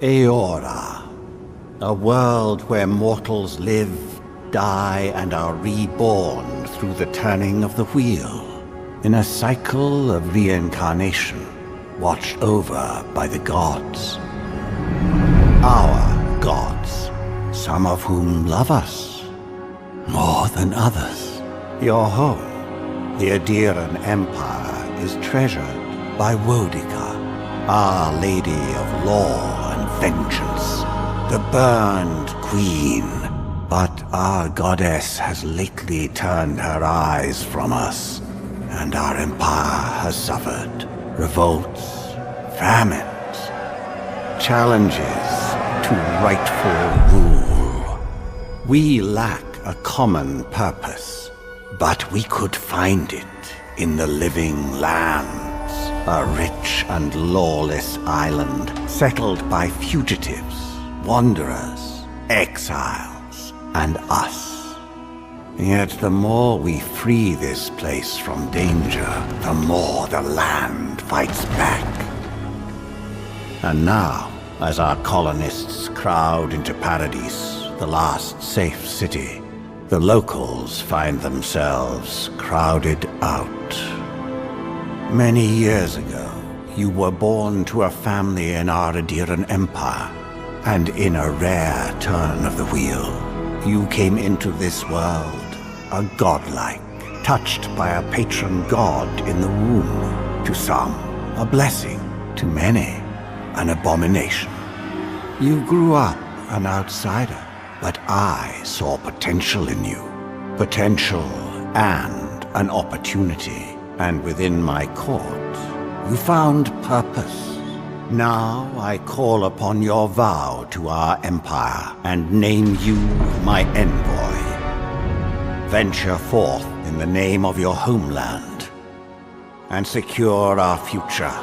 Eorzze, a world where mortals live, die, and are reborn through the turning of the wheel, in a cycle of reincarnation, watched over by the gods. Our gods, some of whom love us more than others. Your home, the Aediran Empire, is treasured by Wodica, Our Lady of Law and Vengeance, the burned queen. But our goddess has lately turned her eyes from us, and our empire has suffered revolts, famines, challenges to rightful rule. We lack a common purpose, but we could find it in the living lands, a rich and lawless island settled by fugitives, wanderers, exiles, and us. Yet the more we free this place from danger, the more the land fights back. And now, as our colonists crowd into Paradise, the last safe city, the locals find themselves crowded out. Many years ago, you were born to a family in our Aediran Empire, and in a rare turn of the wheel, you came into this world, a godlike, touched by a patron god in the womb. To some, a blessing; to many, an abomination. You grew up an outsider, but I saw potential in you. Potential and an opportunity. And within my court, you found purpose. Now I call upon your vow to our empire and name you my envoy. Venture forth in the name of your homeland and secure our future.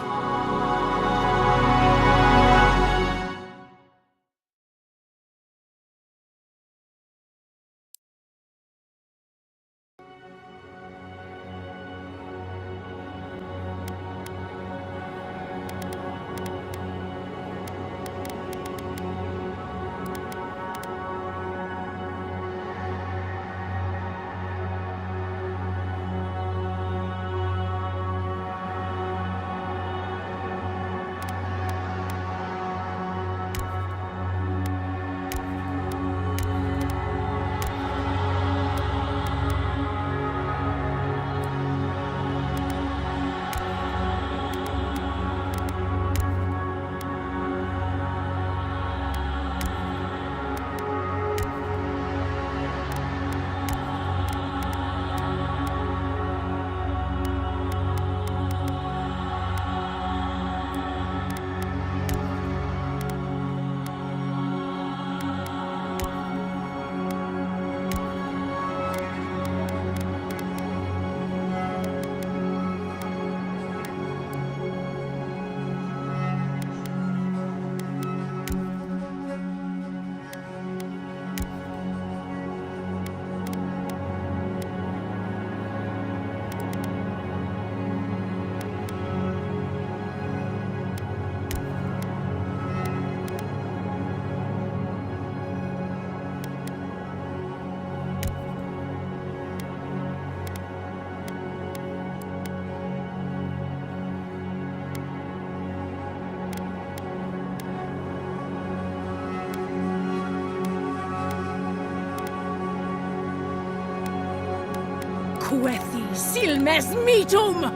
PRZYSIљGA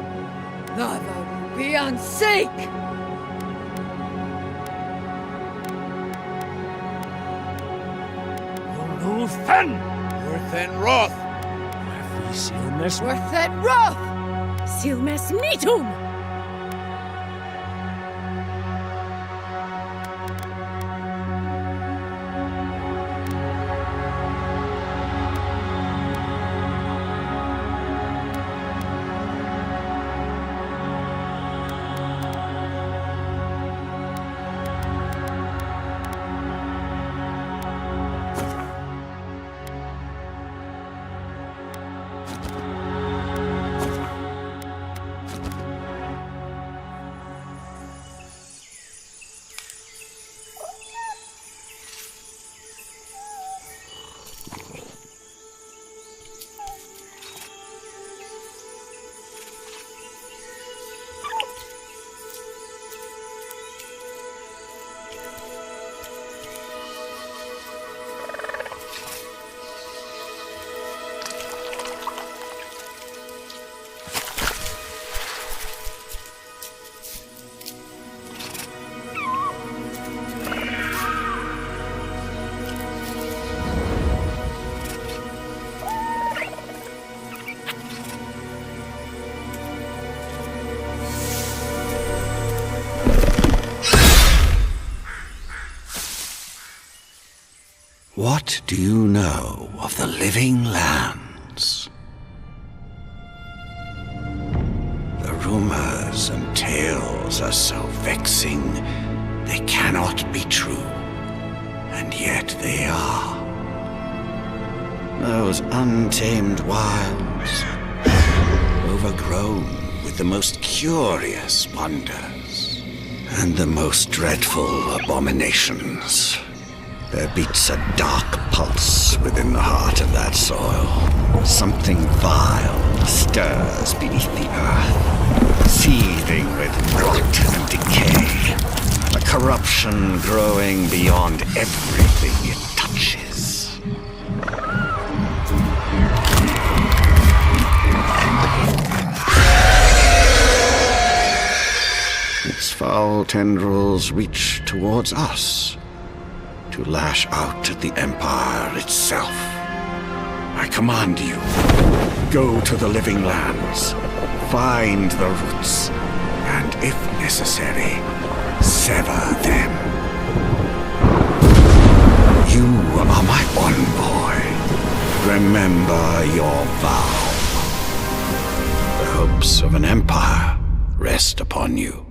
beyond sake! Luthen! Luthen Roth! Luthen Roth! Silmes Metum! What do you know of the living lands? The rumors and tales are so vexing, they cannot be true, and yet they are. Those untamed wilds, overgrown with the most curious wonders and the most dreadful abominations. There beats a dark pulse within the heart of that soil. Something vile stirs beneath the earth, seething with rot and decay. A corruption growing beyond everything it touches. Its foul tendrils reach towards us, to lash out at the Empire itself. I command you, go to the living lands, find the roots, and if necessary, sever them. You are my envoy. Remember your vow. The hopes of an empire rest upon you.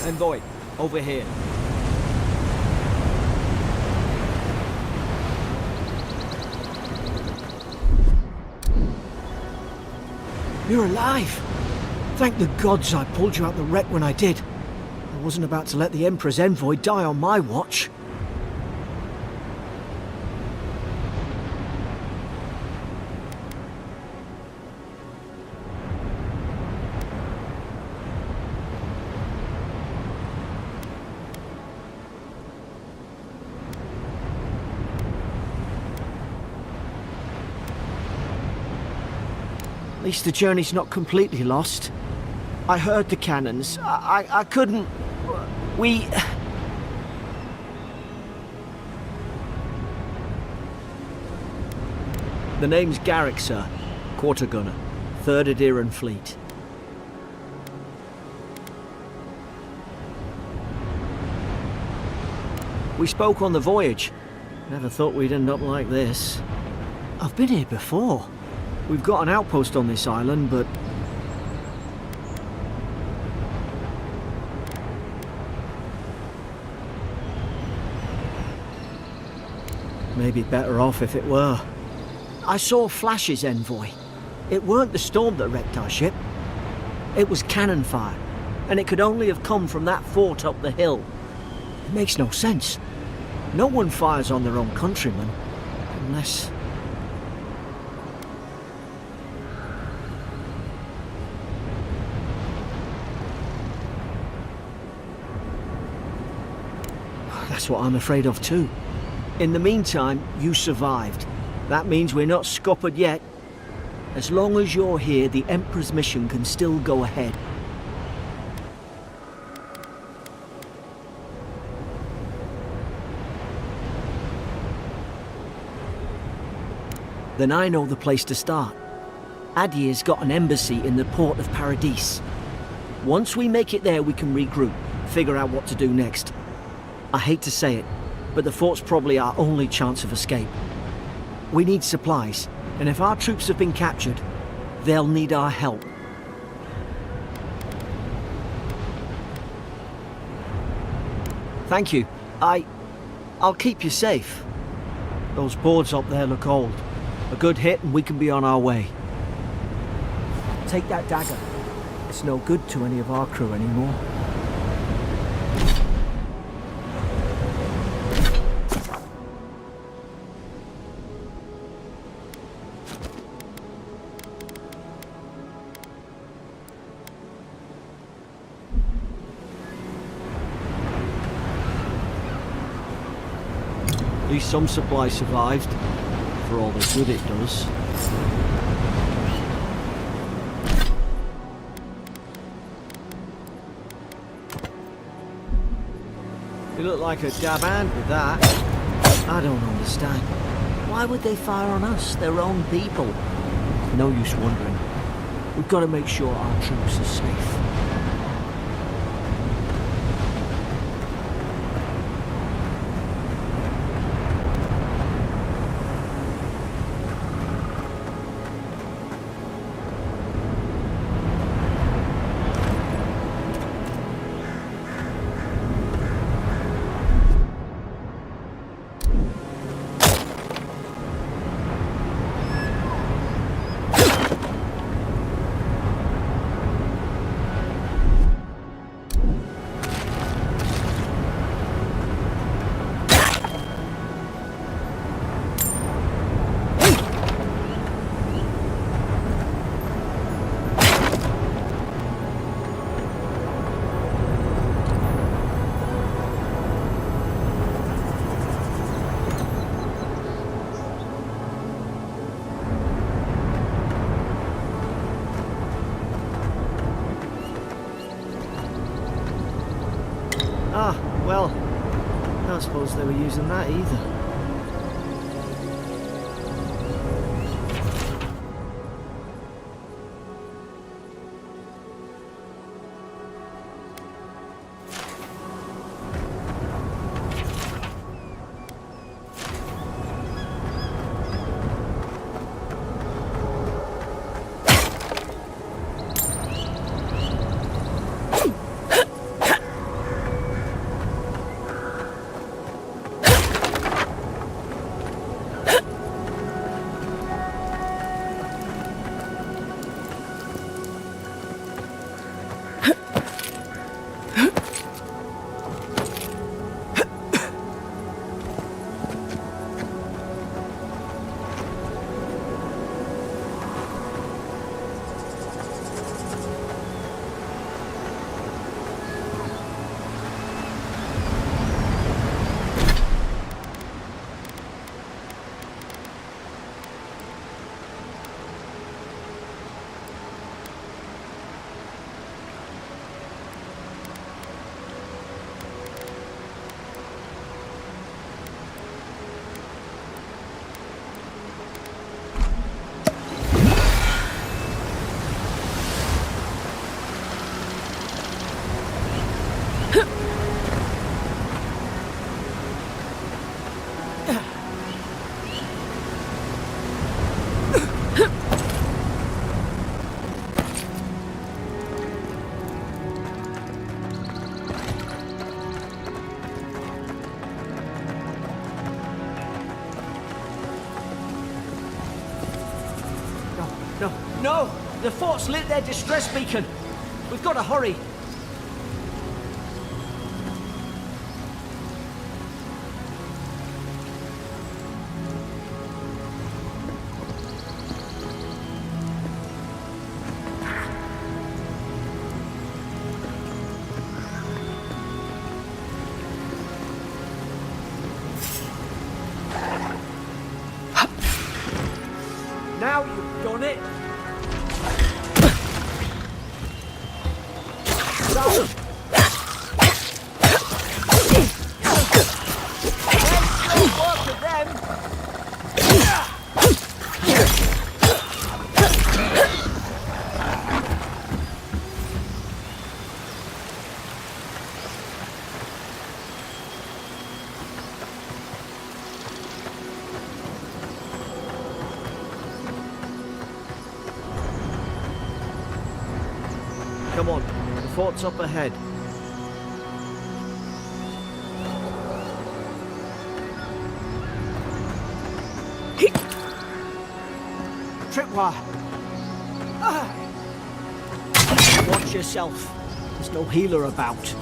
Envoy, over here. You're alive! Thank the gods I pulled you out the wreck when I did. I wasn't about to let the Emperor's envoy die on my watch. At least the journey's not completely lost. I heard the cannons. I couldn't... We... The name's Garrick, sir. Quarter gunner. 3rd Adheran Fleet. We spoke on the voyage. Never thought we'd end up like this. I've been here before. We've got an outpost on this island, but... Maybe better off if it were. I saw flashes, Envoy. It weren't the storm that wrecked our ship. It was cannon fire, and it could only have come from that fort up the hill. It makes no sense. No one fires on their own countrymen, unless... That's what I'm afraid of too. In the meantime, you survived. That means we're not scuppered yet. As long as you're here, the Emperor's mission can still go ahead. Then I know the place to start. Adier's got an embassy in the port of Paradis. Once we make it there, we can regroup, figure out what to do next. I hate to say it, but the fort's probably our only chance of escape. We need supplies, and if our troops have been captured, they'll need our help. Thank you. I'll keep you safe. Those boards up there look old. A good hit and we can be on our way. Take that dagger. It's no good to any of our crew anymore. At least some supplies survived, for all the good it does. You look like a dab hand with that. I don't understand. Why would they fire on us, their own people? No use wondering. We've got to make sure our troops are safe. Ah, well, I don't suppose they were using that either. No! The fort's lit their distress beacon! We've got to hurry! Now you've done it! Come on, the fort's up ahead. Tripwire! Watch yourself. There's no healer about.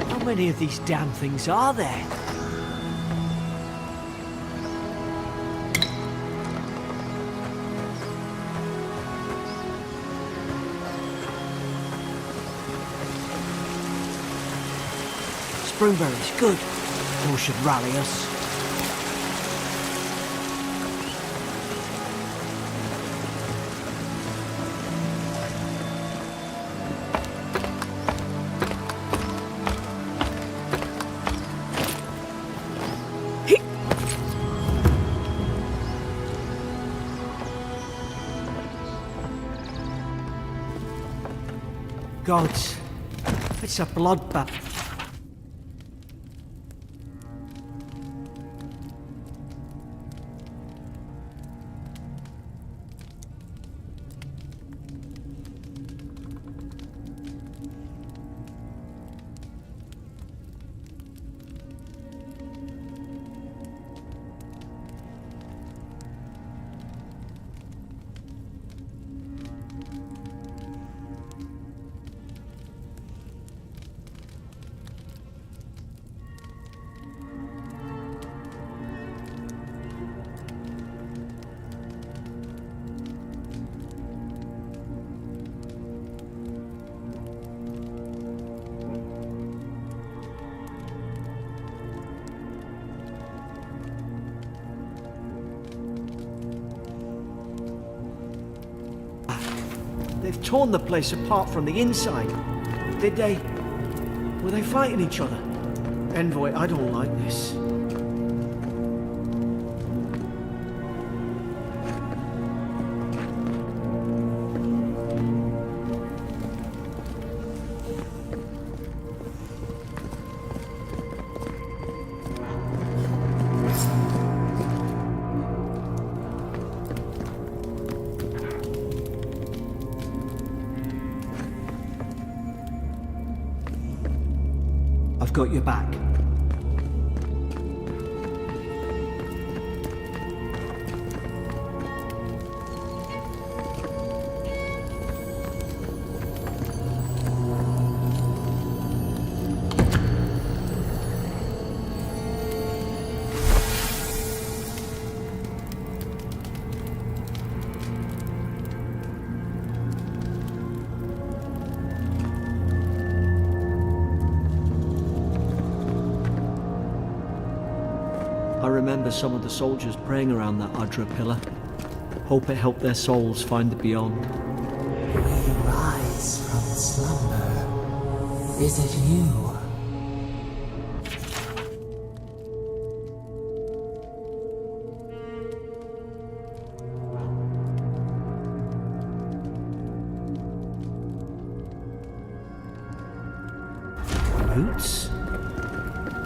How many of these damn things are there? Springberries, good. Those should rally us. Gods, it's a bloodbath. They've torn the place apart from the inside. Did they? Were they fighting each other? Envoy, I don't like this. I've got your back. I remember some of the soldiers praying around that Adra pillar. Hope it helped their souls find the beyond. We rise from slumber. Is it you? Roots?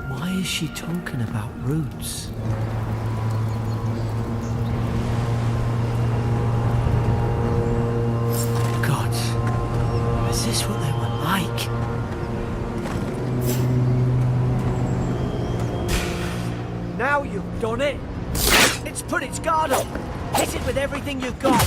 Why is she talking about roots? God, is this what they were like? Now you've done it! It's put its guard up! Hit it with everything you've got!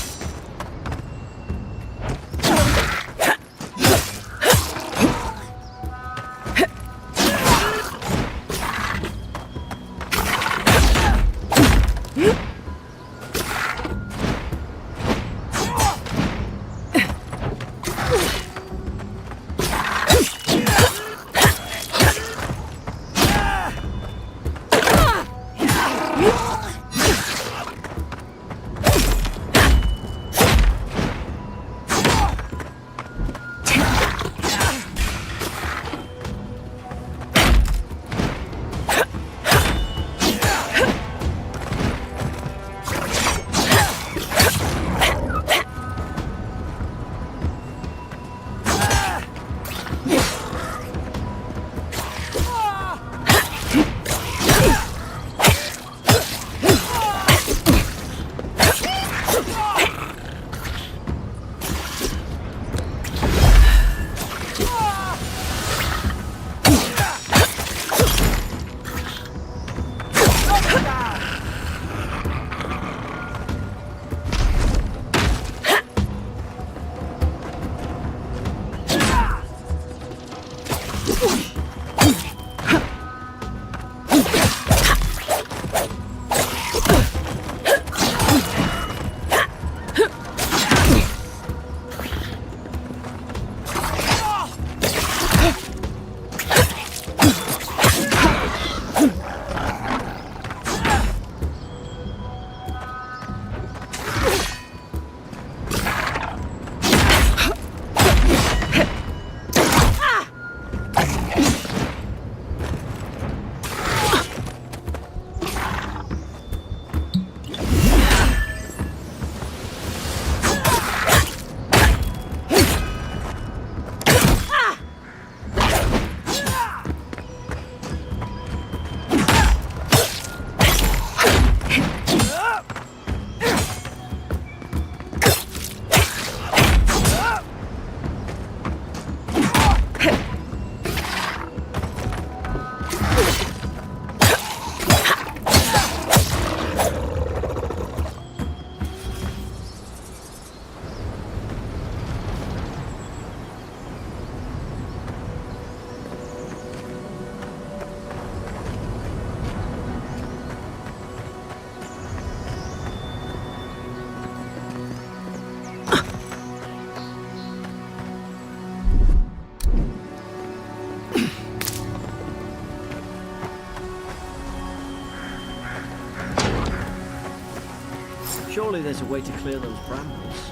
Surely there's a way to clear those brambles.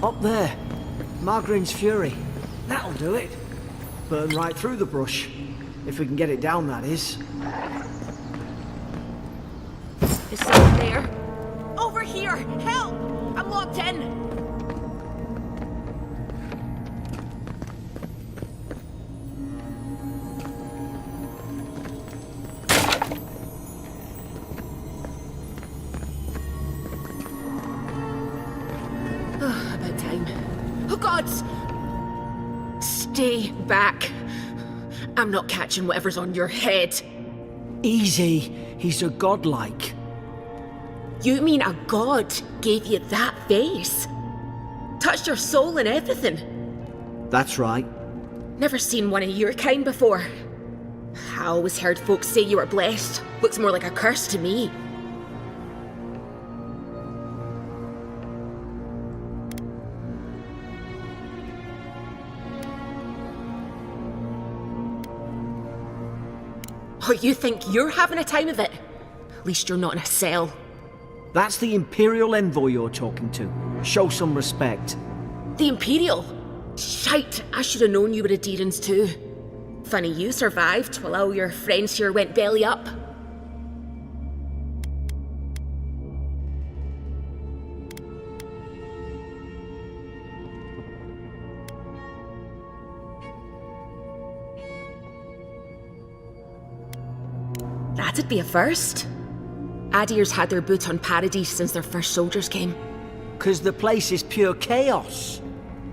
Up there. Margarine's Fury. That'll do it. Burn right through the brush. If we can get it down, that is. Is someone there? Over here! Help! I'm locked in! About time. Oh, gods! Stay back. I'm not catching whatever's on your head. Easy. He's a godlike. You mean a god gave you that face? Touched your soul and everything? That's right. Never seen one of your kind before. I always heard folks say you were blessed. Looks more like a curse to me. Oh, you think you're having a time of it? At least you're not in a cell. That's the Imperial envoy you're talking to. Show some respect. The Imperial? Shite, I should have known you were a Deerans too. Funny you survived while all your friends here went belly up. That'd be a first. Adir's had their boot on Paradise since their first soldiers came. 'Cause the place is pure chaos.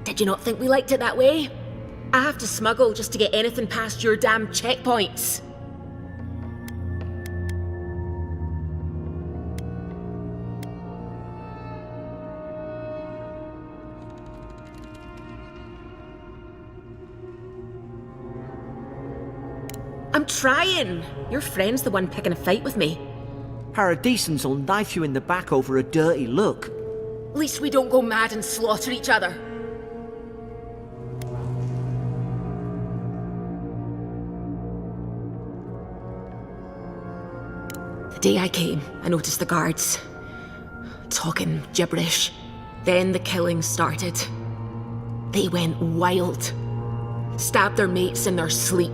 Did you not think we liked it that way? I have to smuggle just to get anything past your damn checkpoints. I'm trying. Your friend's the one picking a fight with me. Paradisans will knife you in the back over a dirty look. At least we don't go mad and slaughter each other. The day I came, I noticed the guards talking gibberish. Then the killing started. They went wild. Stabbed their mates in their sleep.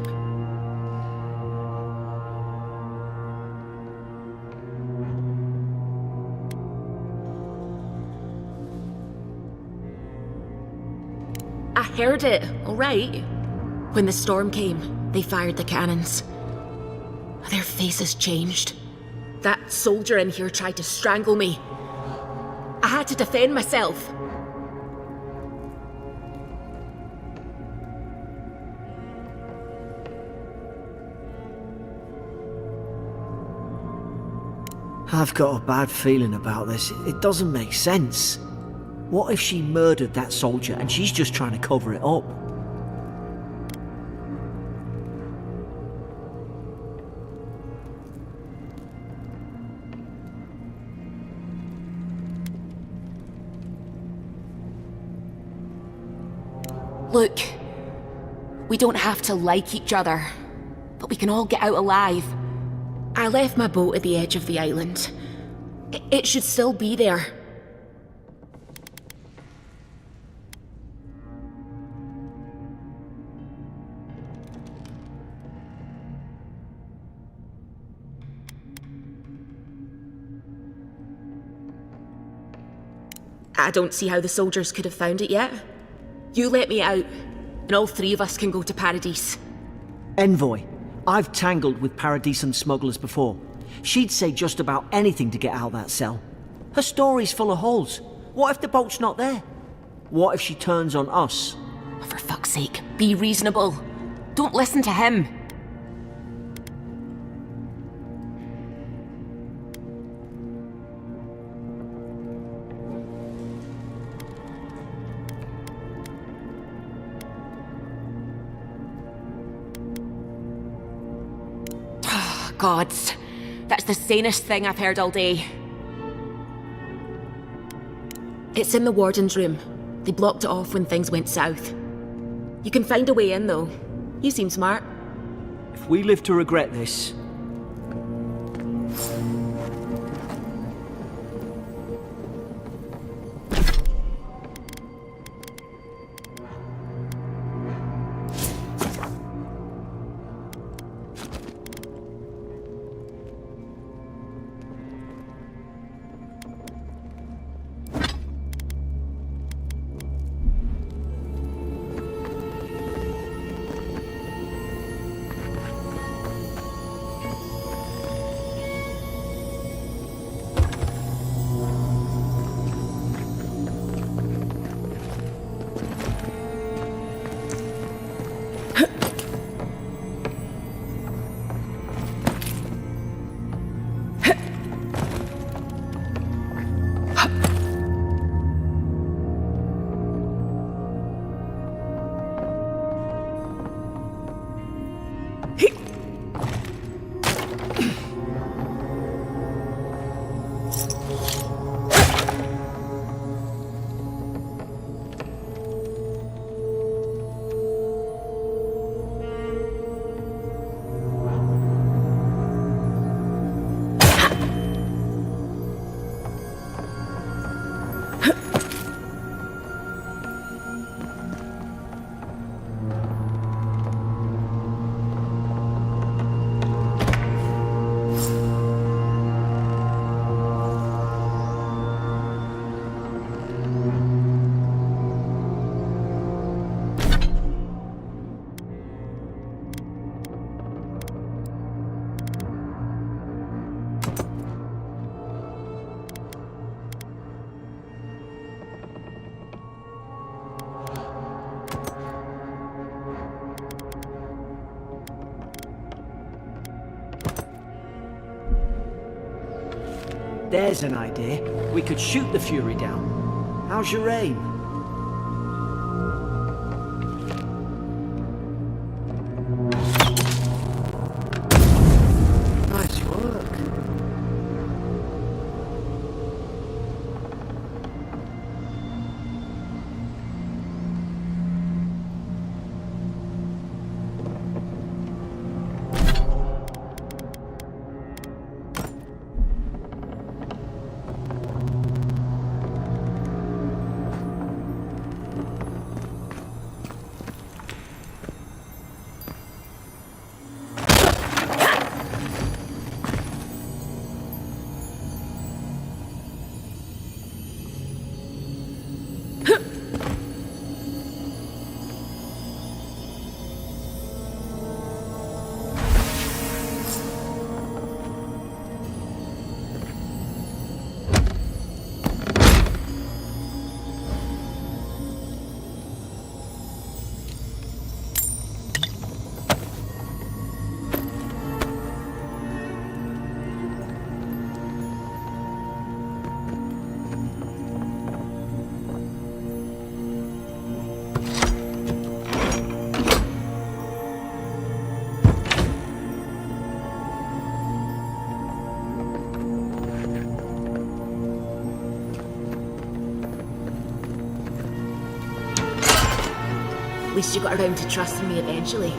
I heard it, all right. When the storm came, they fired the cannons. Their faces changed. That soldier in here tried to strangle me. I had to defend myself. I've got a bad feeling about this. It doesn't make sense. What if she murdered that soldier and she's just trying to cover it up? Look, we don't have to like each other, but we can all get out alive. I left my boat at the edge of the island. It should still be there. I don't see how the soldiers could have found it yet. You let me out, and all three of us can go to Paradise. Envoy, I've tangled with Paradisan smugglers before. She'd say just about anything to get out of that cell. Her story's full of holes. What if the boat's not there? What if she turns on us? For fuck's sake, be reasonable. Don't listen to him. gods. That's the sanest thing I've heard all day. It's in the warden's room. They blocked it off when things went south. You can find a way in, though. You seem smart. If we live to regret this, there's an idea. We could shoot the Fury down. How's your aim? Nice work. At least you got around to trusting me eventually.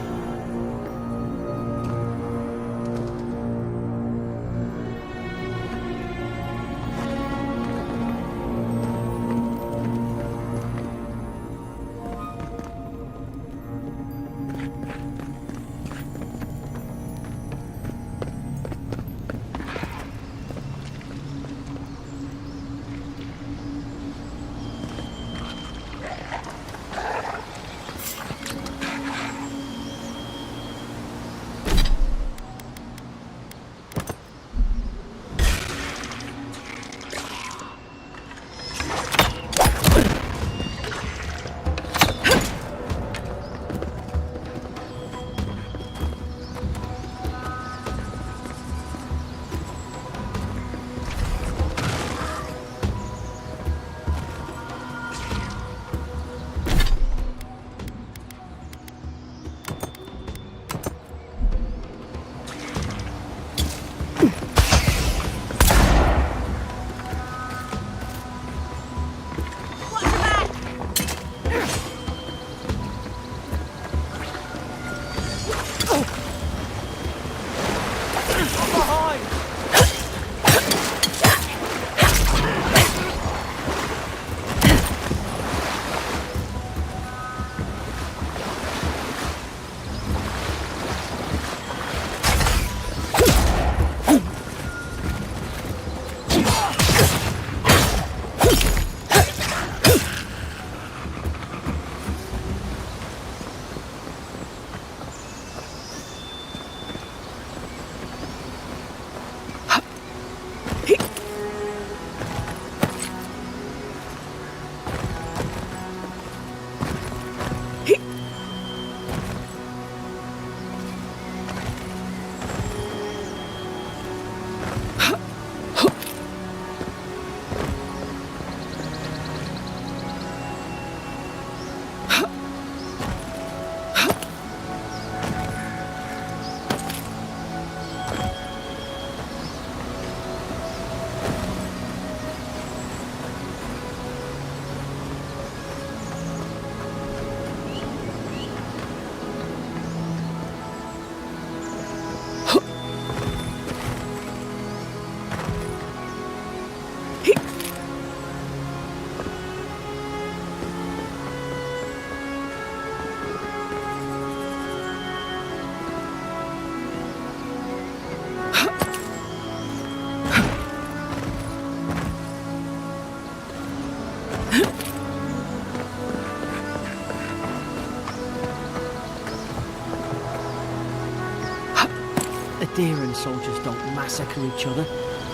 Deer and soldiers don't massacre each other.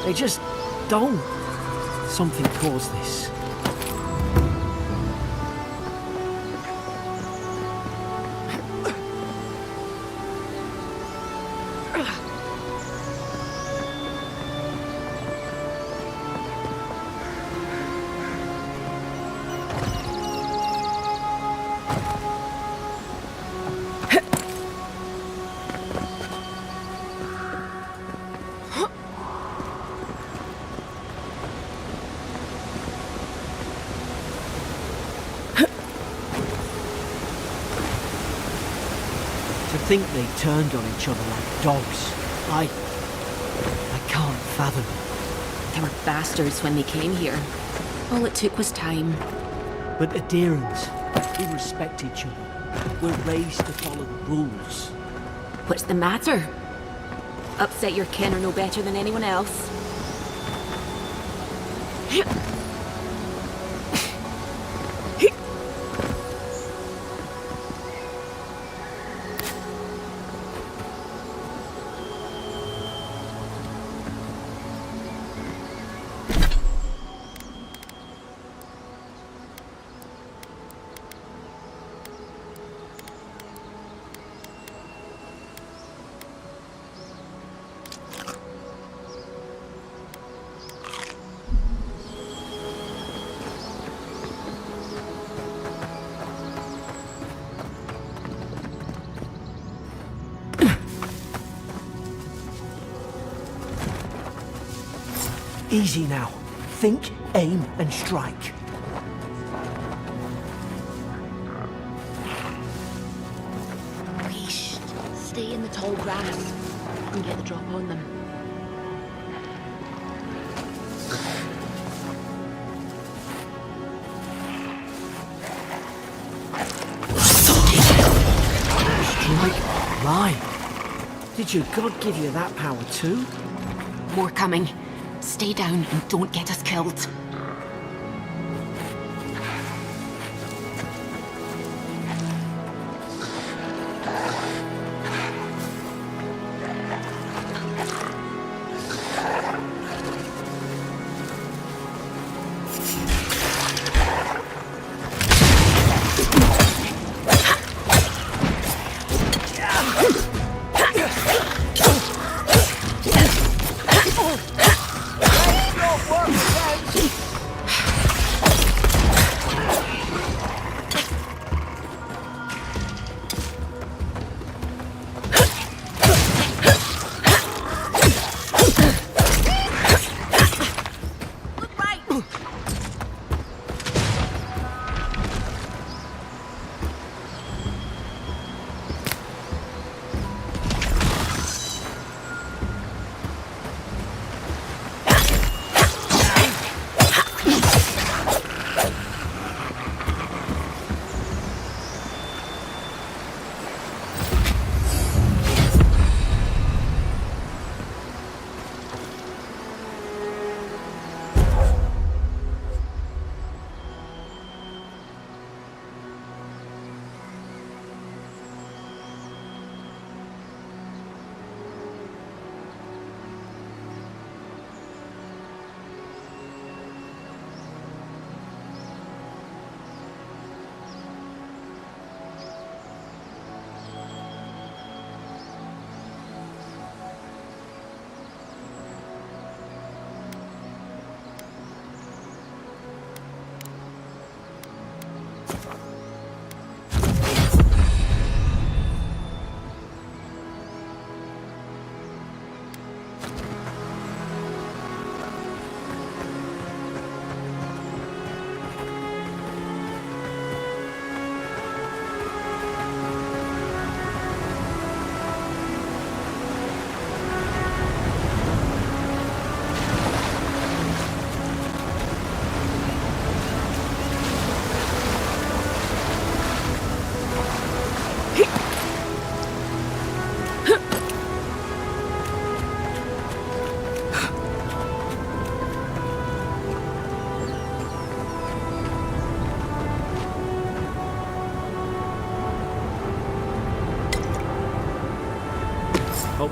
They just don't. Something caused this. To think they turned on each other like dogs. I can't fathom. They were bastards when they came here. All it took was time. But the Deerans, we respect each other. We're raised to follow the rules. What's the matter? Upset your kin are no better than anyone else? Easy now. Think, aim, and strike. Yeesh. Stay in the tall grass and get the drop on them. Strike line. Did your god give you that power too? More coming. Stay down and don't get us killed.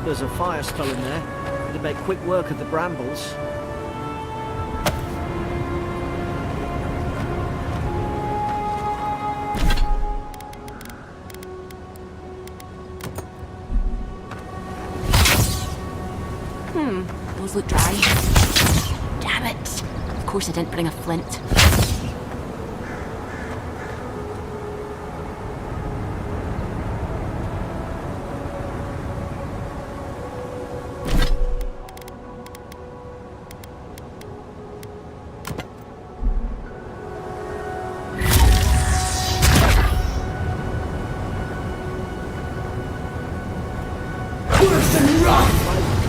Hope there's a fire spell in there. It'd make quick work of the brambles. Those look dry. Damn it! Of course I didn't bring a flint.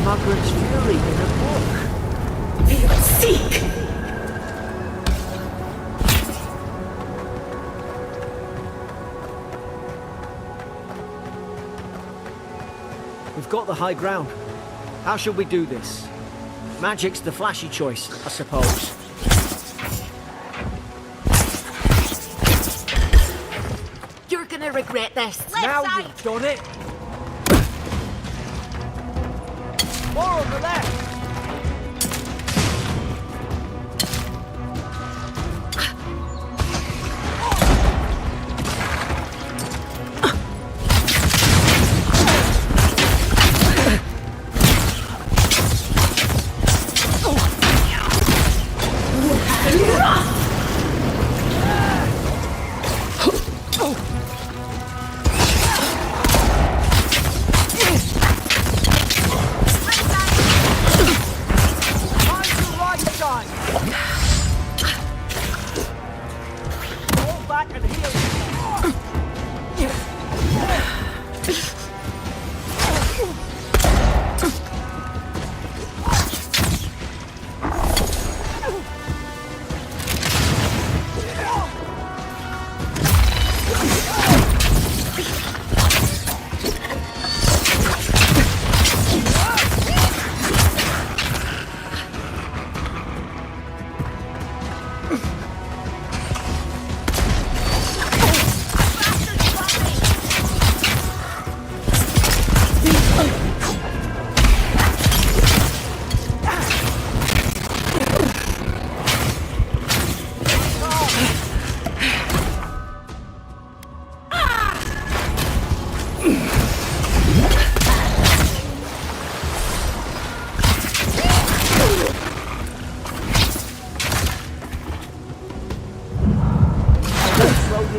Margaret's fury in a book. Seek! We've got the high ground. How shall we do this? Magic's the flashy choice, I suppose. You're gonna regret this. Now you've done it! More on the left!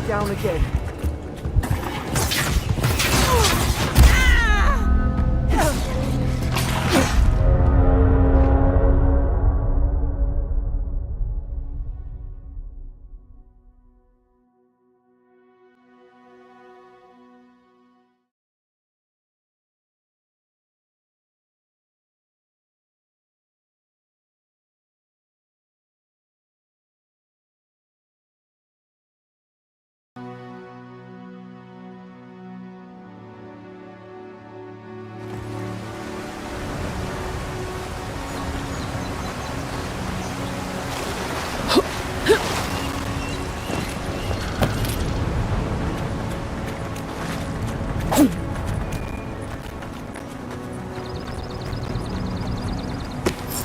Down again.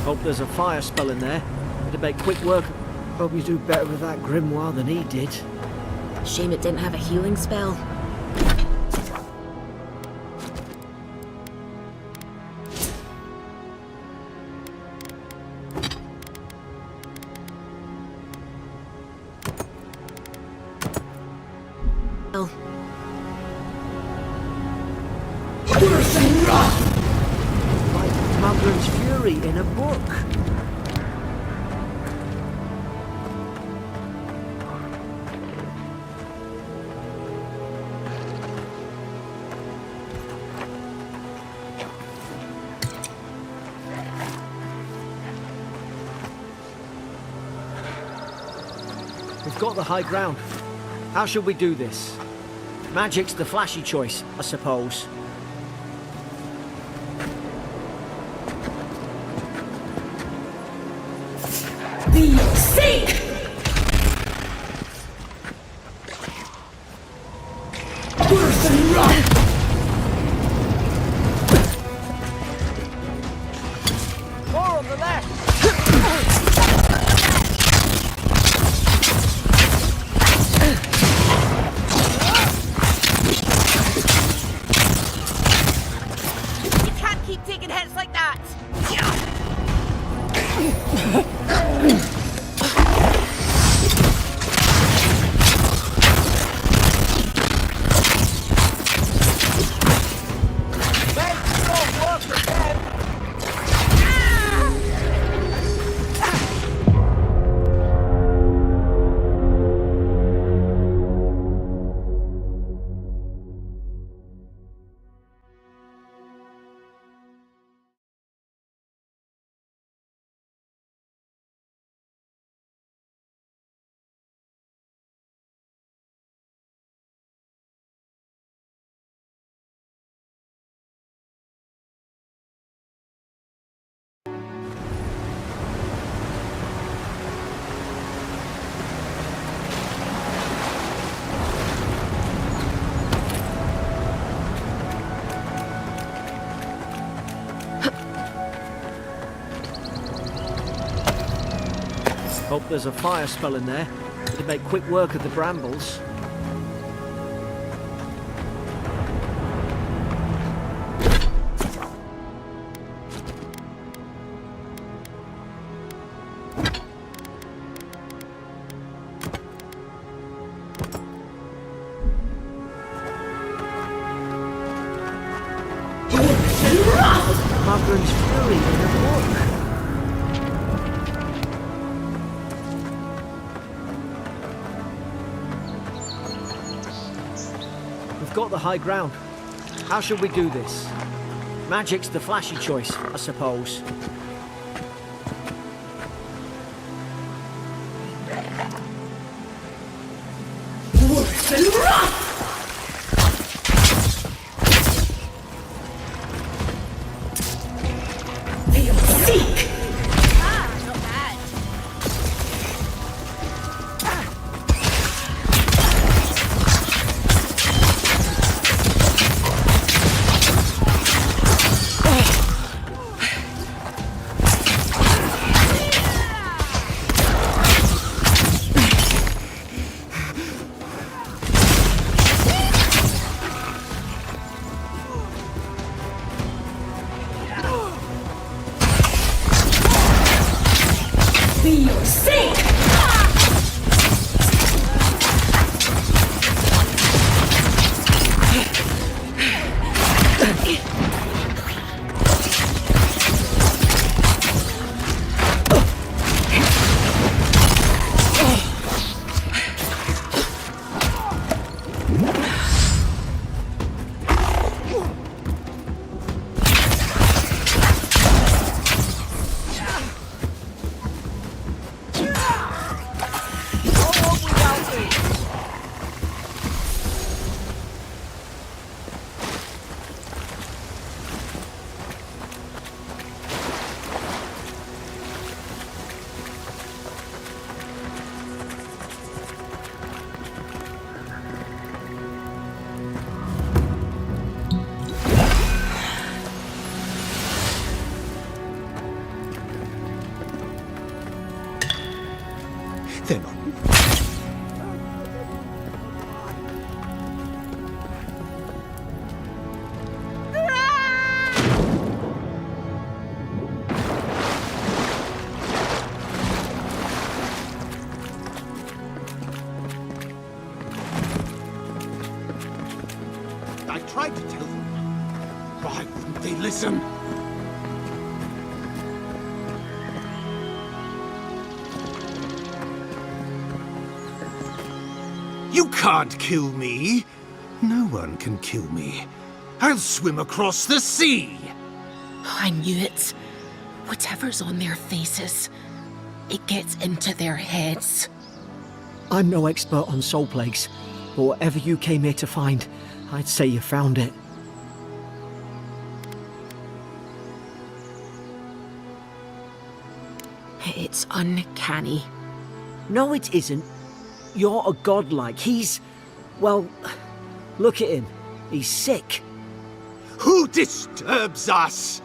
Hope there's a fire spell in there. It'd make quick work. Hope you do better with that grimoire than he did. Shame it didn't have a healing spell. Oh. Like Margaret's fury in a book. We've got the high ground. How should we do this? Magic's the flashy choice, I suppose. Seek! on the left! You can't keep taking hits like that! Hope there's a fire spell in there. It'd make quick work of the brambles. Mother's fury in a book. We've got the high ground. How should we do this? Magic's the flashy choice, I suppose. They're not. I tried to tell them. Why wouldn't they listen? You can't kill me. No one can kill me. I'll swim across the sea. I knew it. Whatever's on their faces, it gets into their heads. I'm no expert on soul plagues, but whatever you came here to find, I'd say you found it. It's uncanny. No, it isn't. You're a godlike. He's... well, look at him. He's sick. Who disturbs us?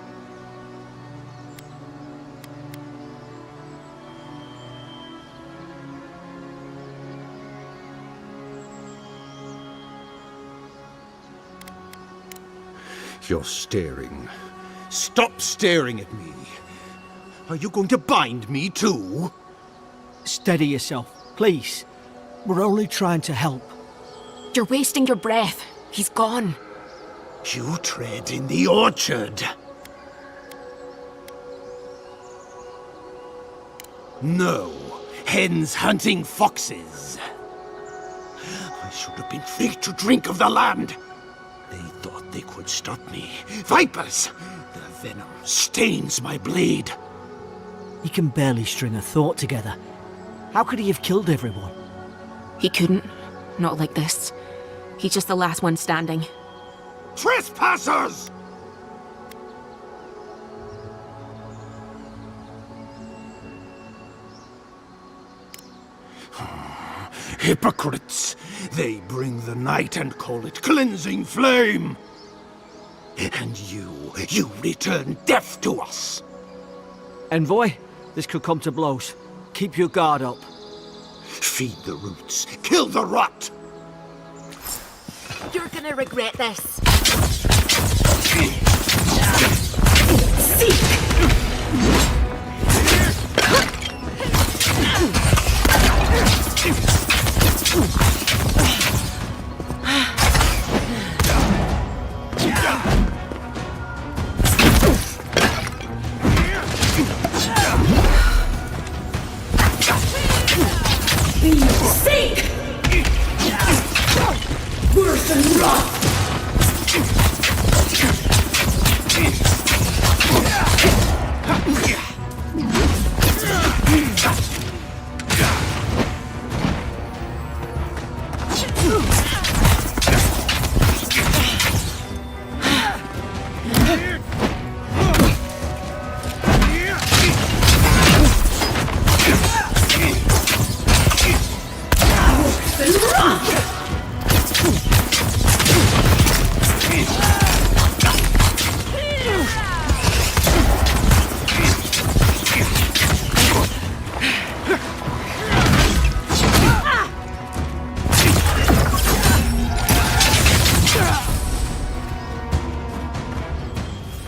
You're staring. Stop staring at me. Are you going to bind me too? Steady yourself, please. We're only trying to help. You're wasting your breath. He's gone. You tread in the orchard. No, hens hunting foxes. I should have been free to drink of the land. They thought they could stop me. Vipers! The venom stains my blade. He can barely string a thought together. How could he have killed everyone? He couldn't. Not like this. He's just the last one standing. Trespassers! Hypocrites! They bring the night and call it cleansing flame! And you return death to us! Envoy, this could come to blows. Keep your guard up. Feed the roots, kill the rot! You're gonna regret this. Seek! Worse than rot!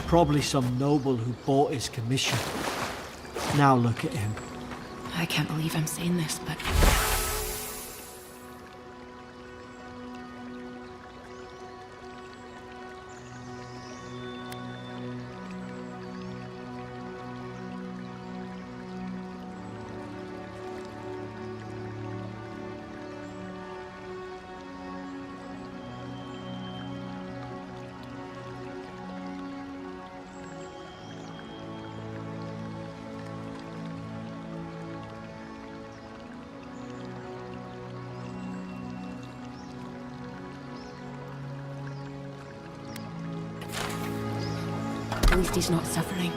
Probably some noble who bought his commission. Now look at him. I can't believe I'm saying this, but... At least he's not suffering.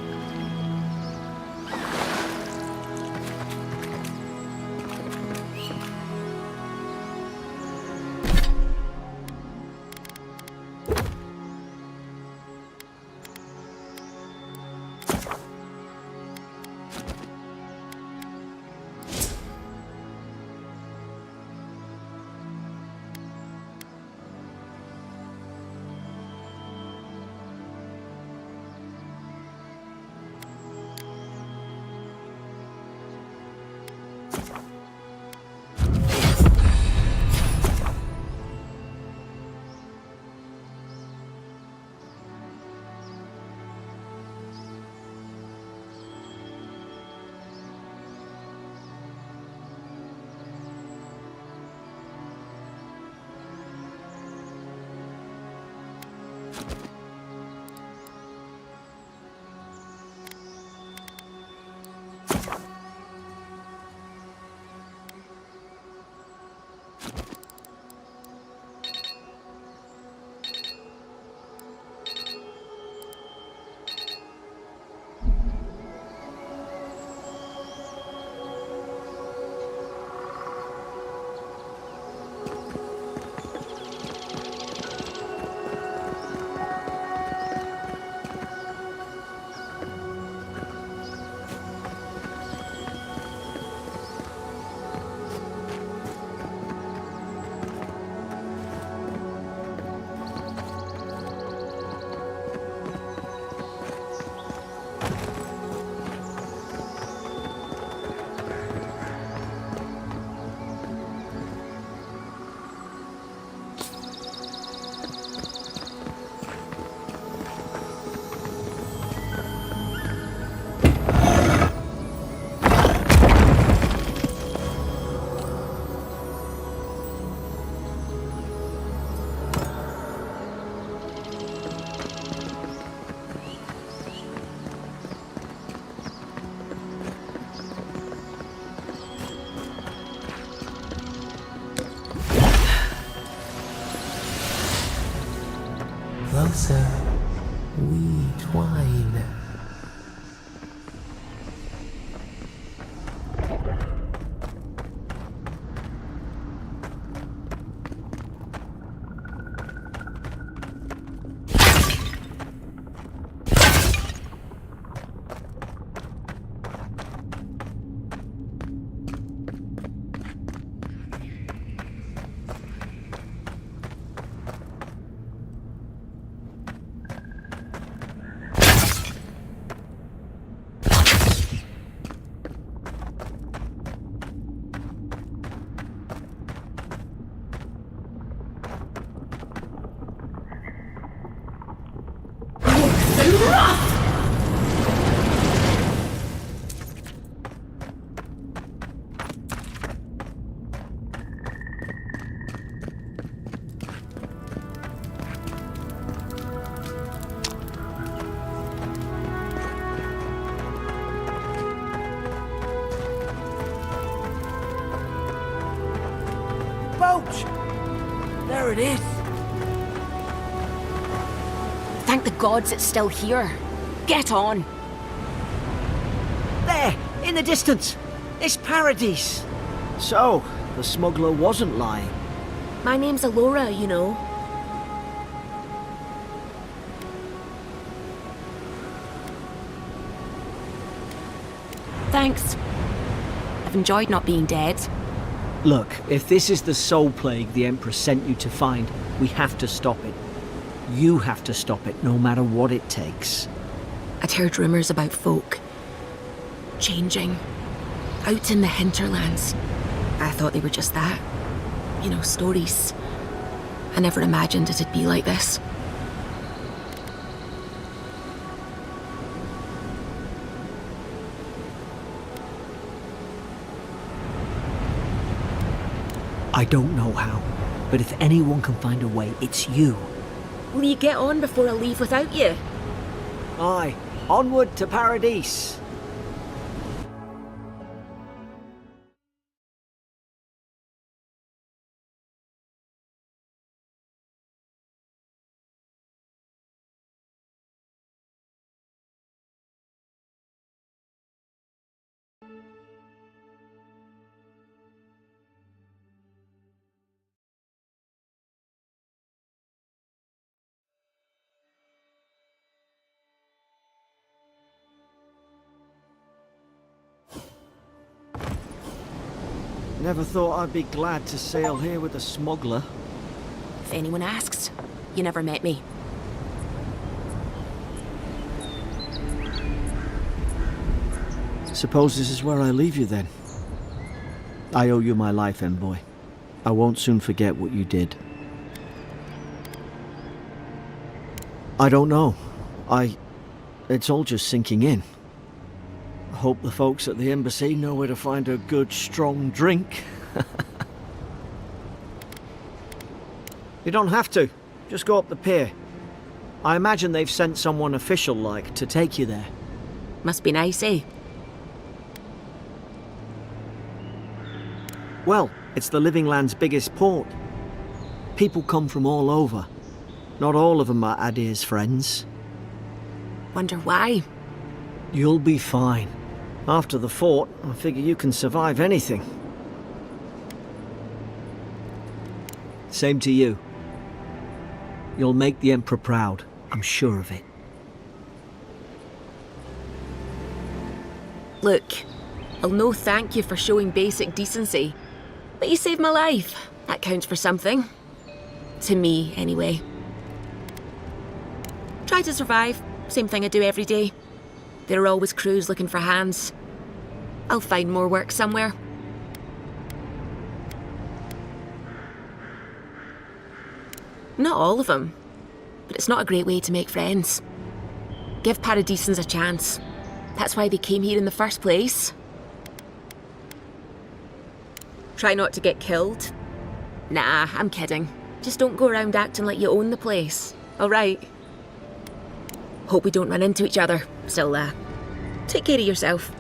closer we twine. Boat! There it is. Thank the gods it's still here. Get on. There, in the distance. It's Paradise. So, the smuggler wasn't lying. My name's Alora, you know. Thanks. I've enjoyed not being dead. Look, if this is the soul plague the Emperor sent you to find, we have to stop it. You have to stop it, no matter what it takes. I'd heard rumours about folk changing out in the hinterlands. I thought they were just that. You know, stories. I never imagined it'd be like this. I don't know how, but if anyone can find a way, it's you. Will you get on before I leave without you? Aye, onward to Paradise. Never thought I'd be glad to sail here with a smuggler. If anyone asks, you never met me. Suppose this is where I leave you then. I owe you my life, envoy. I won't soon forget what you did. I don't know. It's all just sinking in. I hope the folks at the embassy know where to find a good, strong drink. You don't have to. Just go up the pier. I imagine they've sent someone official-like to take you there. Must be nice, eh? Well, it's the Living Land's biggest port. People come from all over. Not all of them are Adir's friends. Wonder why? You'll be fine. After the fort, I figure you can survive anything. Same to you. You'll make the Emperor proud, I'm sure of it. Look, I'll no thank you for showing basic decency. But you saved my life. That counts for something. To me, anyway. Try to survive. Same thing I do every day. There are always crews looking for hands. I'll find more work somewhere. Not all of them, but it's not a great way to make friends. Give Paradisans a chance. That's why they came here in the first place. Try not to get killed. Nah, I'm kidding. Just don't go around acting like you own the place, alright? Hope we don't run into each other, so take care of yourself.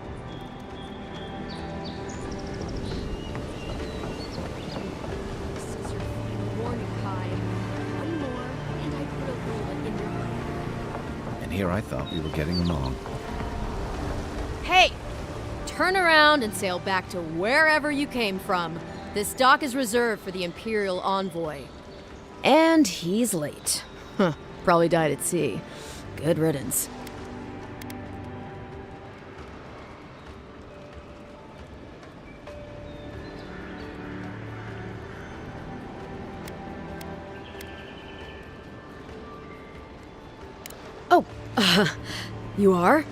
This is your warning card. One more, and I put a bullet in your here I thought we were getting along. Hey! Turn around and sail back to wherever you came from. This dock is reserved for the Imperial envoy. And he's late. Huh, probably died at sea. Good riddance. Oh, you are?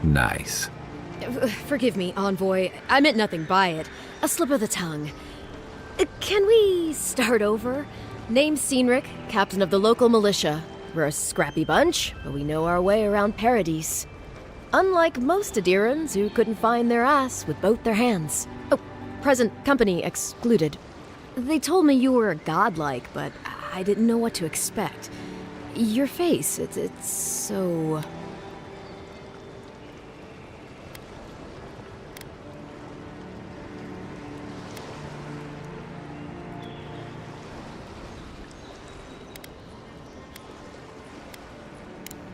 Nice. Forgive me, envoy. I meant nothing by it. A slip of the tongue. Can we start over? Name's Cynric, captain of the local militia. We're a scrappy bunch, but we know our way around Paradise. Unlike most Adirans who couldn't find their ass with both their hands. Oh, present company excluded. They told me you were godlike, but I didn't know what to expect. Your face, it's so...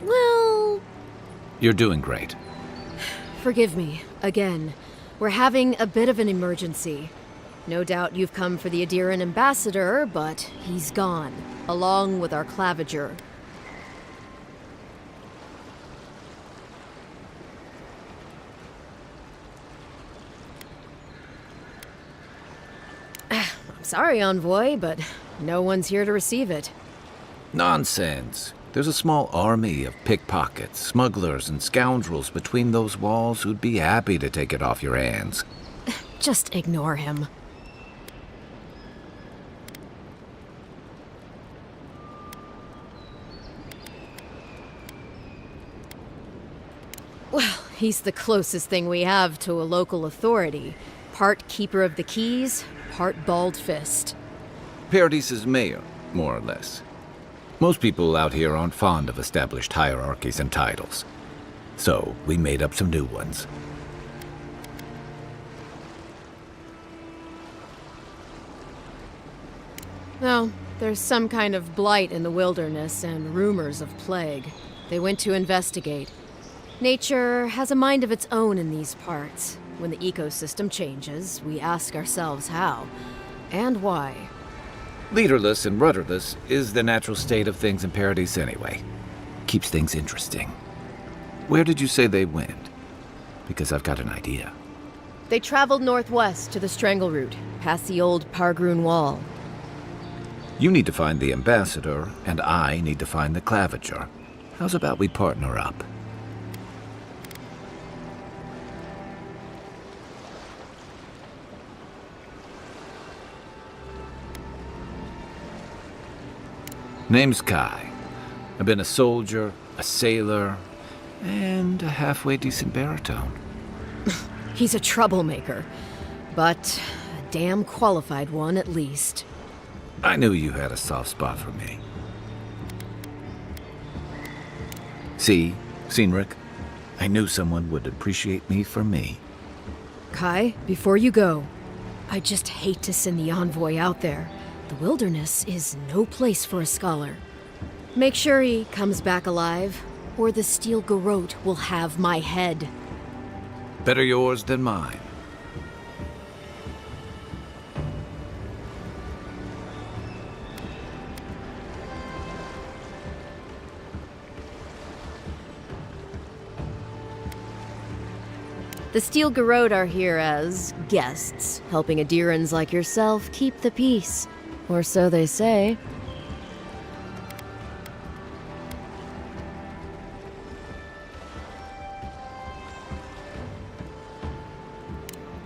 Well... You're doing great. Forgive me, again. We're having a bit of an emergency. No doubt you've come for the Adiran ambassador, but he's gone, along with our claviger. I'm sorry, envoy, but no one's here to receive it. Nonsense. There's a small army of pickpockets, smugglers, and scoundrels between those walls who'd be happy to take it off your hands. Just ignore him. Well, he's the closest thing we have to a local authority. Part keeper of the keys, part bald fist. Paradise's mayor, more or less. Most people out here aren't fond of established hierarchies and titles. So, we made up some new ones. Well, there's some kind of blight in the wilderness and rumors of plague. They went to investigate. Nature has a mind of its own in these parts. When the ecosystem changes, we ask ourselves how and why. Leaderless and rudderless is the natural state of things in Paradise anyway. Keeps things interesting. Where did you say they went? Because I've got an idea. They traveled northwest to the Strangle Route, past the old Pargroon Wall. You need to find the ambassador, and I need to find the claviger. How's about we partner up? Name's Kai. I've been a soldier, a sailor, and a halfway decent baritone. He's a troublemaker, but a damn qualified one at least. I knew you had a soft spot for me. See, Cynric, I knew someone would appreciate me for me. Kai, before you go, I just hate to send the envoy out there. The wilderness is no place for a scholar. Make sure he comes back alive, or the steel garrote will have my head. Better yours than mine. The steel garrote are here as guests, helping Adirans like yourself keep the peace. Or so they say.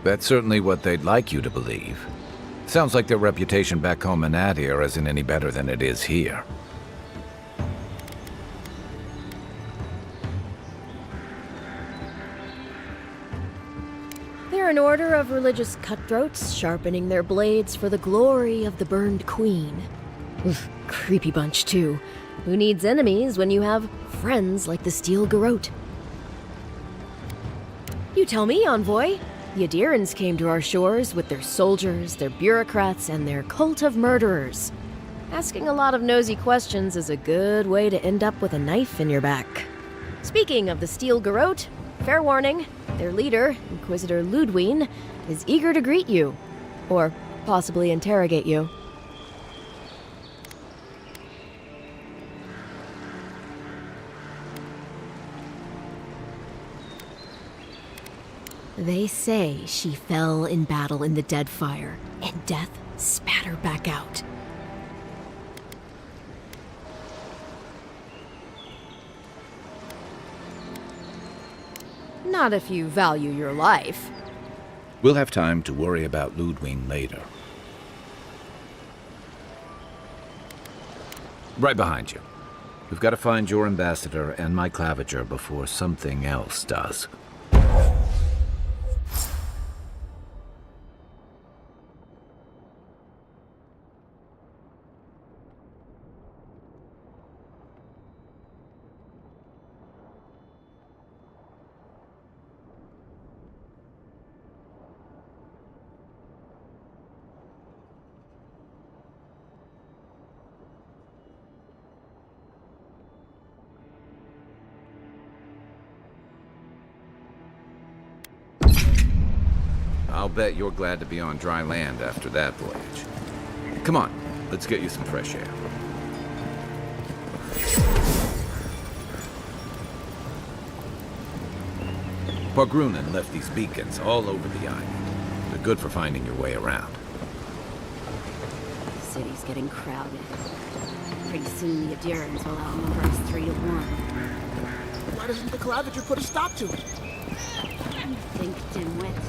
That's certainly what they'd like you to believe. Sounds like their reputation back home in Adir isn't any better than it is here. They're an order of religious cutthroats, sharpening their blades for the glory of the burned queen. Oof, creepy bunch, too. Who needs enemies when you have friends like the steel garrote? You tell me, envoy. The Adirans came to our shores with their soldiers, their bureaucrats, and their cult of murderers. Asking a lot of nosy questions is a good way to end up with a knife in your back. Speaking of the Steel Garrote, fair warning, their leader, Inquisitor Ludwine, is eager to greet you. Or possibly interrogate you. They say she fell in battle in the Deadfire, and death spat her back out. Not if you value your life. We'll have time to worry about Ludwine later. Right behind you. We've got to find your ambassador and my claviger before something else does. I'll bet you're glad to be on dry land after that voyage. Come on, let's get you some fresh air. Pargrunen left these beacons all over the island. They're good for finding your way around. The city's getting crowded. Pretty soon the Adirans will outnumber us 3 to 1. Why doesn't the claviger put a stop to it? Think, dimwit.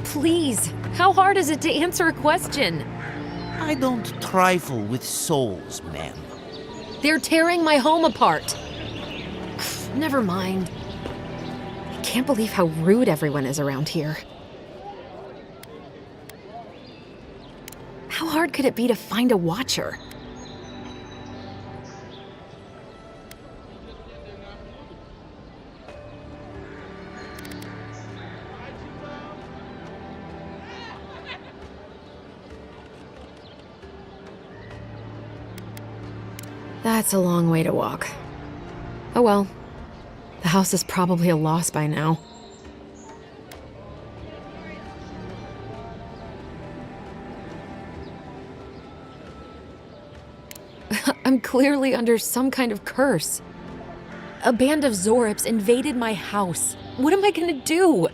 Please, how hard is it to answer a question? I don't trifle with souls, ma'am. They're tearing my home apart. Never mind. I can't believe how rude everyone is around here. How hard could it be to find a watcher? That's a long way to walk. Oh well. The house is probably a loss by now. I'm clearly under some kind of curse. A band of Zorips invaded my house. What am I gonna do?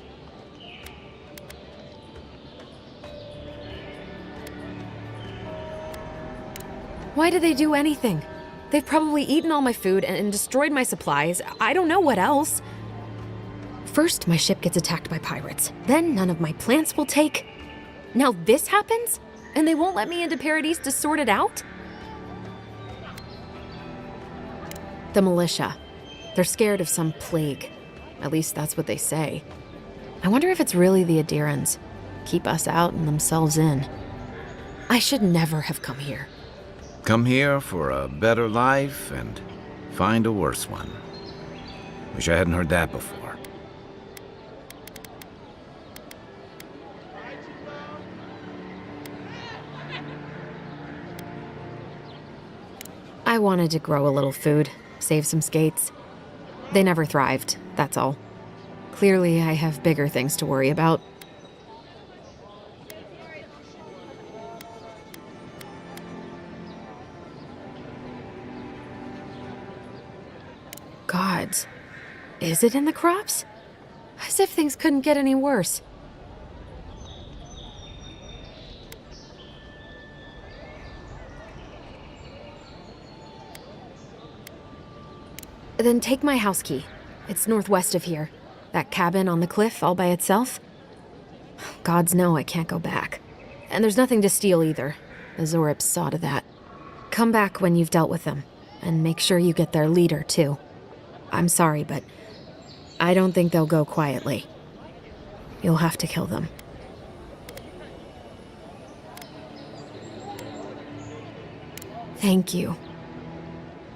Why did they do anything? They've probably eaten all my food and destroyed my supplies. I don't know what else. First, my ship gets attacked by pirates. Then none of my plants will take. Now this happens? And they won't let me into Paradise to sort it out? The militia. They're scared of some plague. At least that's what they say. I wonder if it's really the Adirans. Keep us out and themselves in. I should never have come here. Come here for a better life and find a worse one. Wish I hadn't heard that before. I wanted to grow a little food, save some skates. They never thrived, that's all. Clearly, I have bigger things to worry about. Gods, is it in the crops? As if things couldn't get any worse. Then take my house key. It's northwest of here. That cabin on the cliff all by itself. Gods know I can't go back. And there's nothing to steal either. The Zorips saw to that. Come back when you've dealt with them. And make sure you get their leader, too. I'm sorry, but I don't think they'll go quietly. You'll have to kill them. Thank you.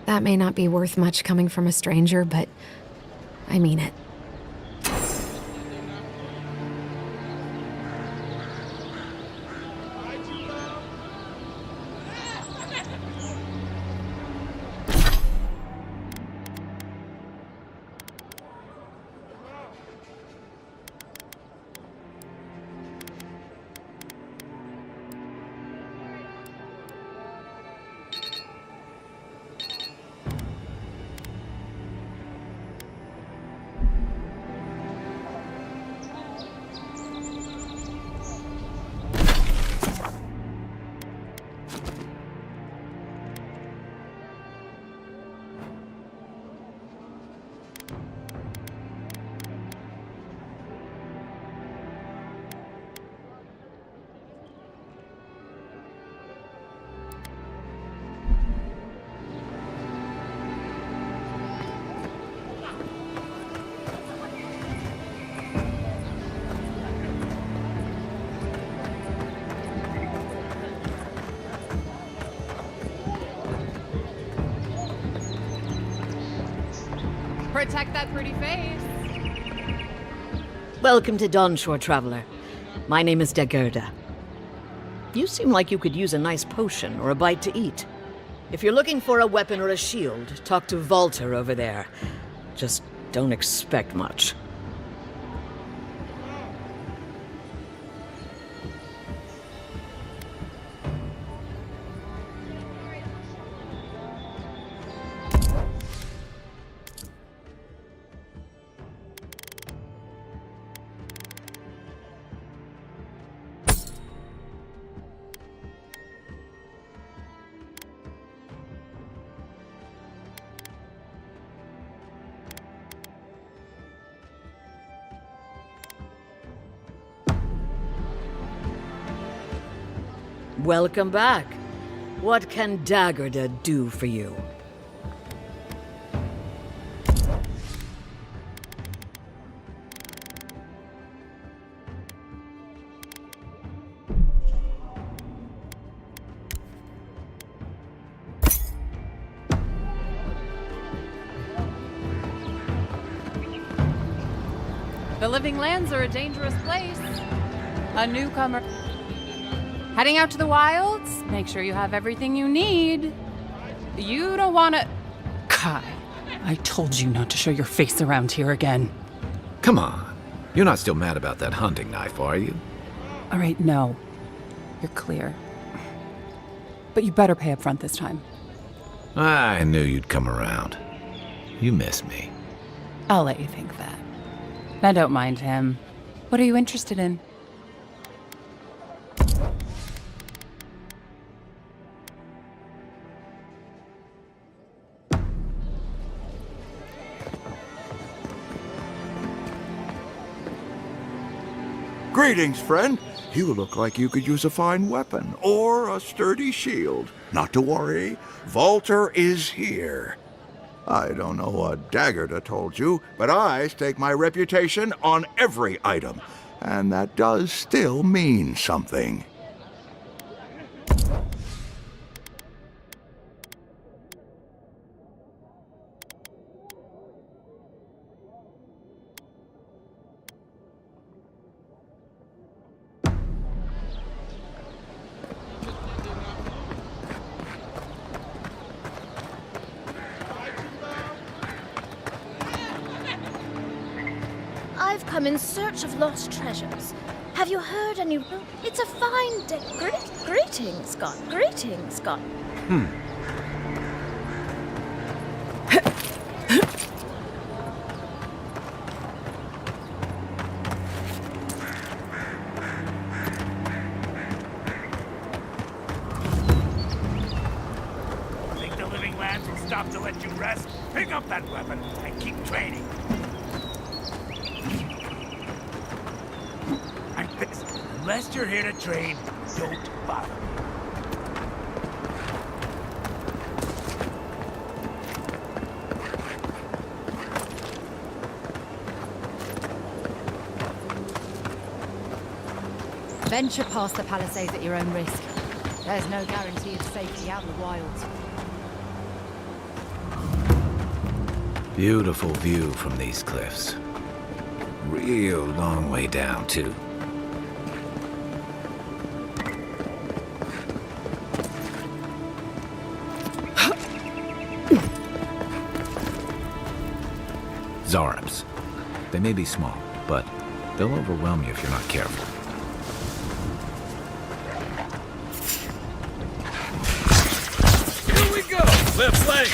That may not be worth much coming from a stranger, but I mean it. Protect that pretty face. Welcome to Dawnshore, traveler. My name is Dagerda. You seem like you could use a nice potion or a bite to eat. If you're looking for a weapon or a shield, talk to Valter over there. Just don't expect much. Welcome back. What can Dagerda do for you? The living lands are a dangerous place. A newcomer. Heading out to the wilds? Make sure you have everything you need. You don't want to... Kai, I told you not to show your face around here again. Come on. You're not still mad about that hunting knife, are you? All right, no. You're clear. But you better pay up front this time. I knew you'd come around. You miss me. I'll let you think that. Now don't mind him. What are you interested in? Greetings, friend. You look like you could use a fine weapon or a sturdy shield. Not to worry, Valter is here. I don't know what Dagerda told you, but I stake my reputation on every item, and that does still mean something. I've come in search of lost treasures. Have you heard any... It's a fine day. Greetings, God. Greetings, God. Think the living lands will stop to let you rest? Pick up that weapon and keep training. And listen, unless you're here to train, don't bother. Venture past the palisades at your own risk. There's no guarantee of safety out in the wilds. Beautiful view from these cliffs. Real long way down, too. Zarops. They may be small, but they'll overwhelm you if you're not careful. Here we go! Left flank!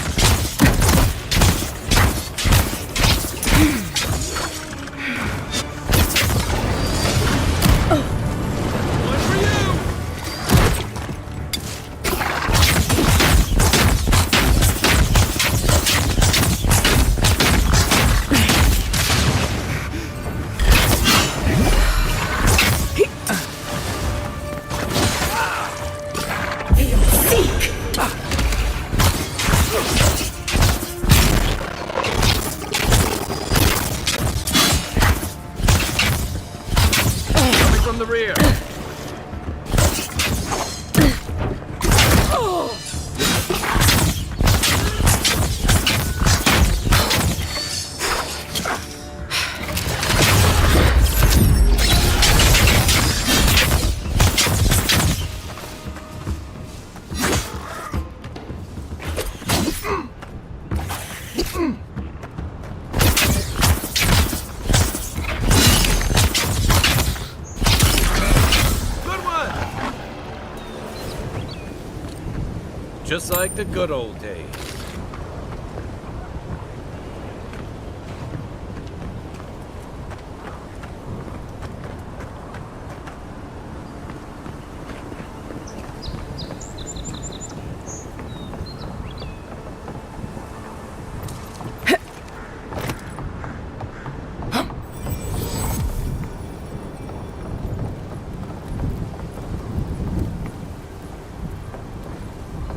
Just like the good old days.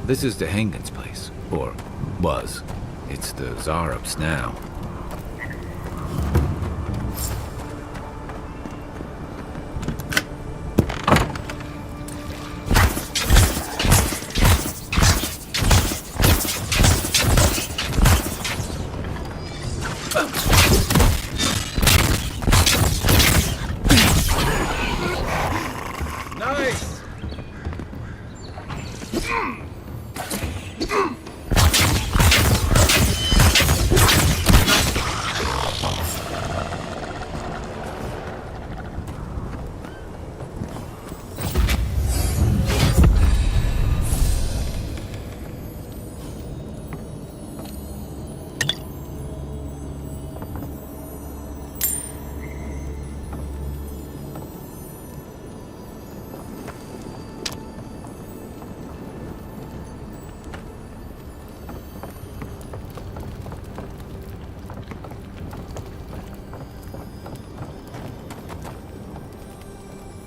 This is the Hengen's place, or was. It's the Zarops now.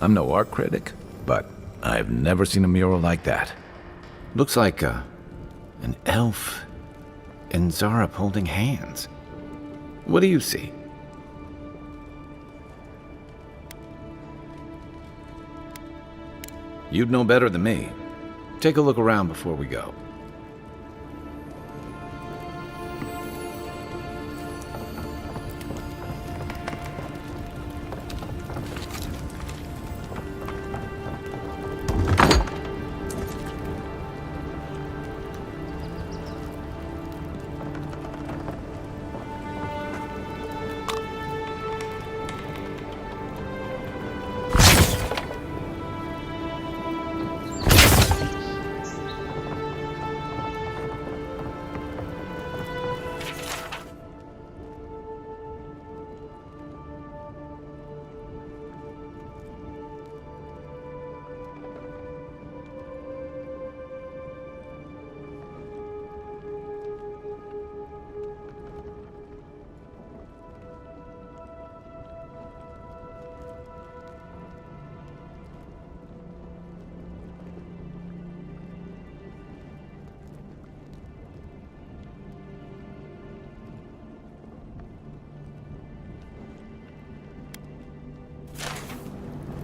I'm no art critic, but I've never seen a mural like that. Looks like an elf and Zarop holding hands. What do you see? You'd know better than me. Take a look around before we go.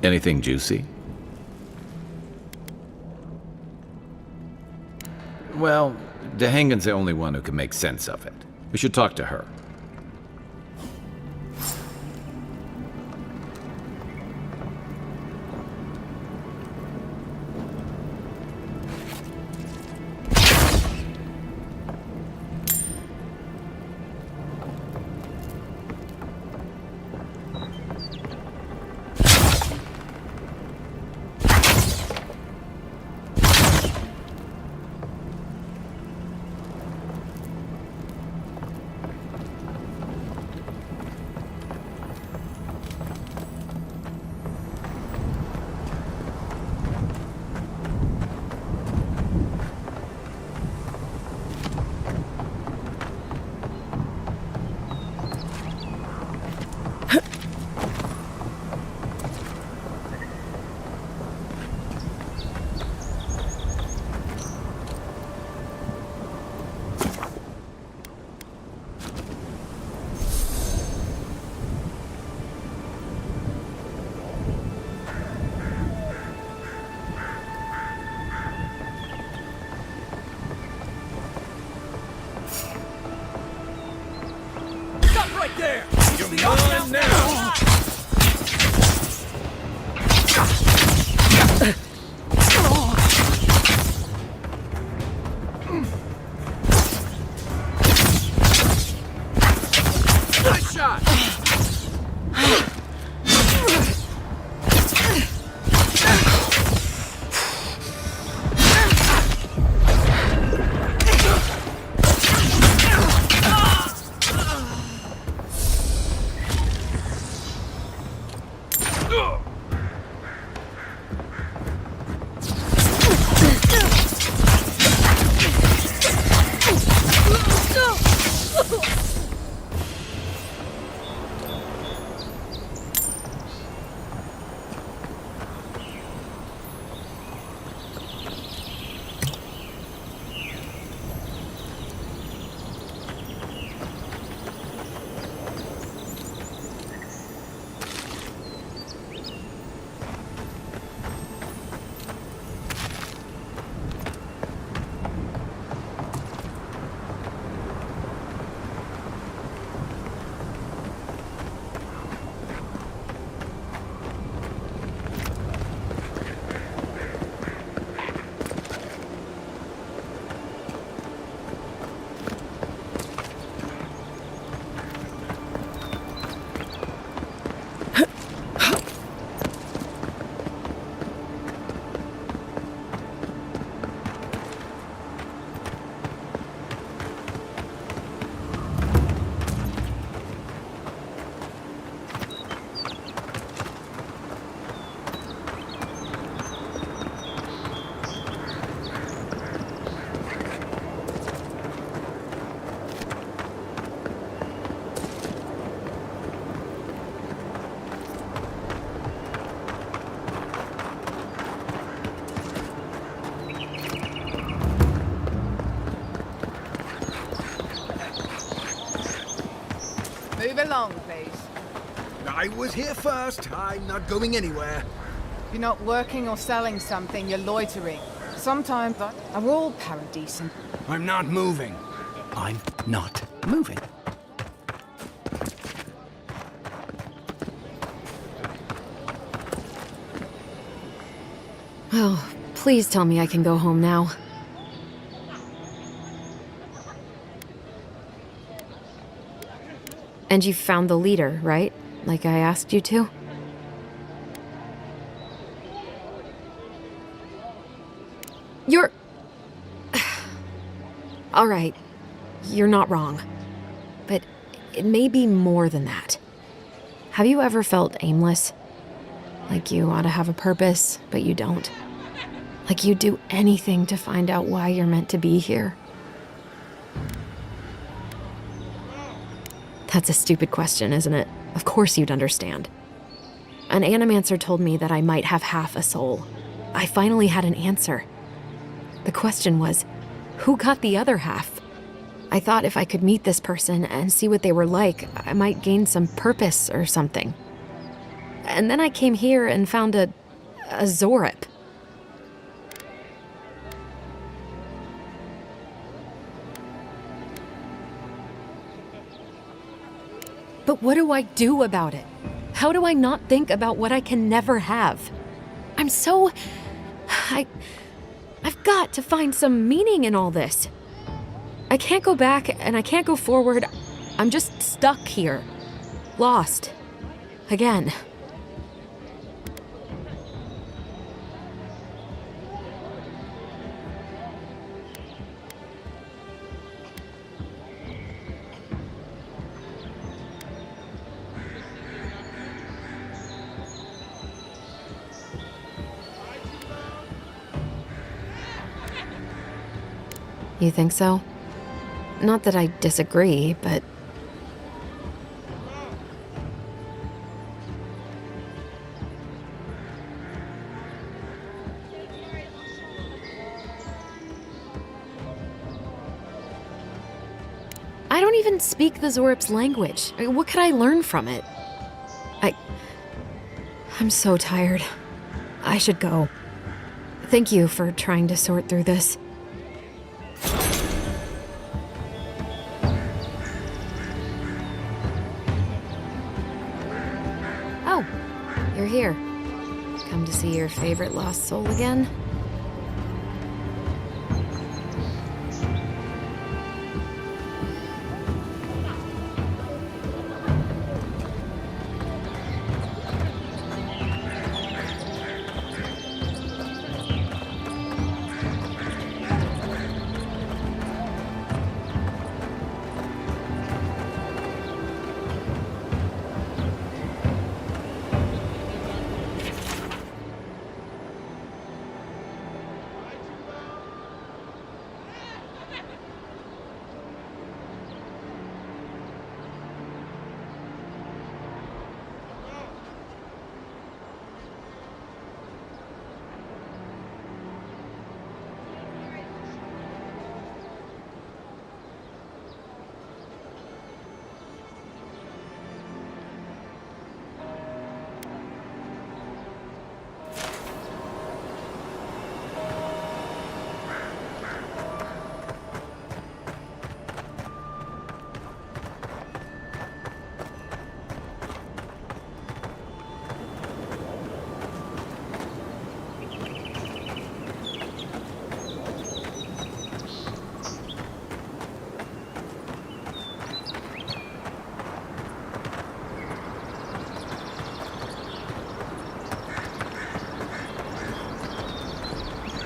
Anything juicy? Well, Dehangan's the only one who can make sense of it. We should talk to her. Move along, please. I was here first. I'm not going anywhere. If you're not working or selling something, you're loitering. Sometimes are all paradisant. I'm not moving. I'm not moving. Oh, please tell me I can go home now. And you found the leader, right? Like I asked you to? You're... All right, you're not wrong. But it may be more than that. Have you ever felt aimless? Like you ought to have a purpose, but you don't? Like you'd do anything to find out why you're meant to be here? That's a stupid question, isn't it? Of course you'd understand. An animancer told me that I might have half a soul. I finally had an answer. The question was, who got the other half? I thought if I could meet this person and see what they were like, I might gain some purpose or something. and then I came here and found a Zorip. But what do I do about it? How do I not think about what I can never have? I'm so... I've got to find some meaning in all this. I can't go back and I can't go forward. I'm just stuck here. Lost. Again. You think so? Not that I disagree, but... I don't even speak the Zorip's language. What could I learn from it? I'm so tired. I should go. Thank you for trying to sort through this. Oh, you're here. Come to see your favorite lost soul again?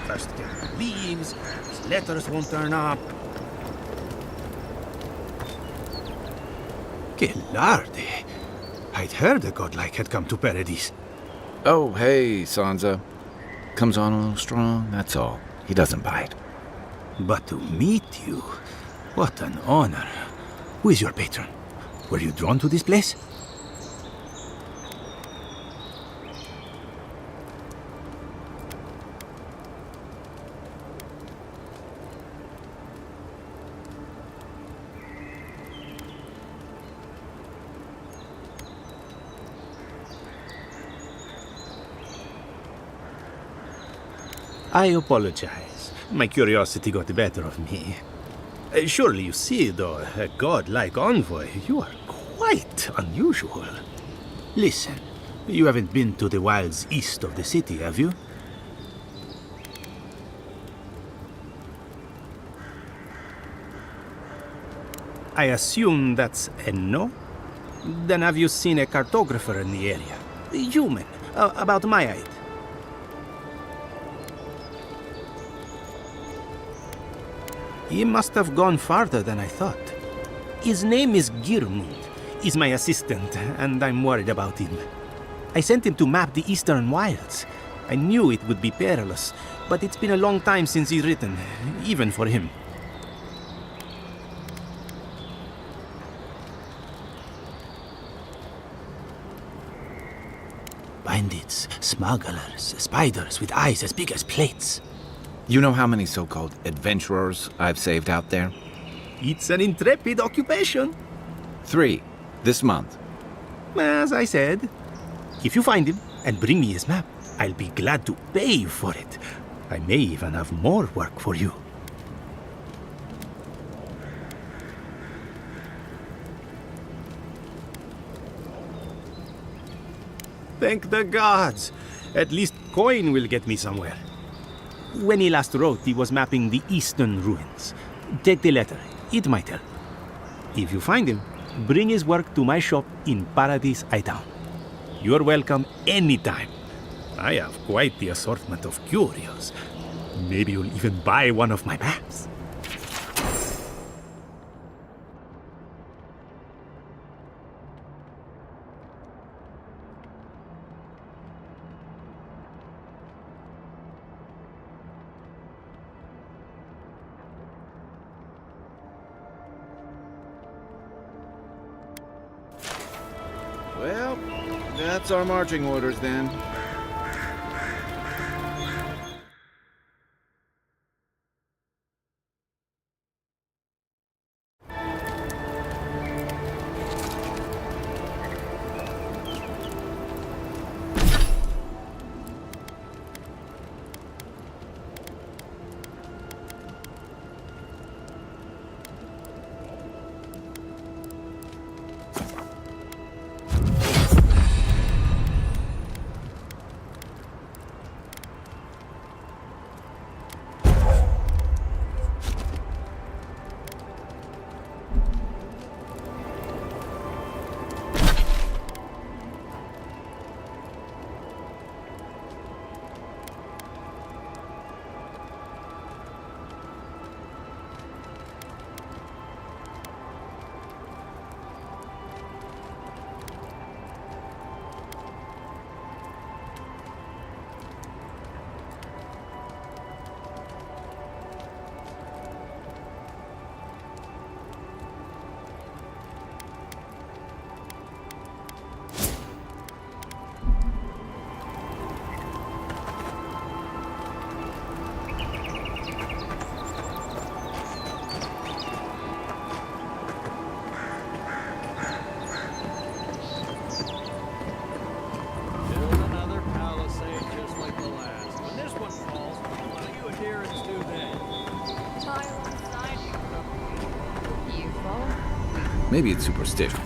First get leaves, his letters won't turn up. Que larde! I'd heard a godlike had come to Paradise. Oh, hey, Sansa. Comes on a little strong, that's all. He doesn't bite. But to meet you, what an honor. Who is your patron? Were you drawn to this place? I apologize. My curiosity got the better of me. Surely you see, though, a god-like envoy, you are quite unusual. Listen, you haven't been to the wilds east of the city, have you? I assume that's a no? Then have you seen a cartographer in the area? Human, about my height. He must have gone farther than I thought. His name is Girmund. He's my assistant, and I'm worried about him. I sent him to map the eastern wilds. I knew it would be perilous, but it's been a long time since he's written, even for him. Bandits, smugglers, spiders with eyes as big as plates. You know how many so-called adventurers I've saved out there? It's an intrepid occupation. 3, this month. As I said. If you find him and bring me his map, I'll be glad to pay you for it. I may even have more work for you. Thank the gods! At least coin will get me somewhere. When he last wrote, he was mapping the eastern ruins. Take the letter. It might help. If you find him, bring his work to my shop in PRZYSIĆGA. You're welcome anytime. I have quite the assortment of curios. Maybe you'll even buy one of my maps. Well, that's our marching orders then. Maybe it's superstition,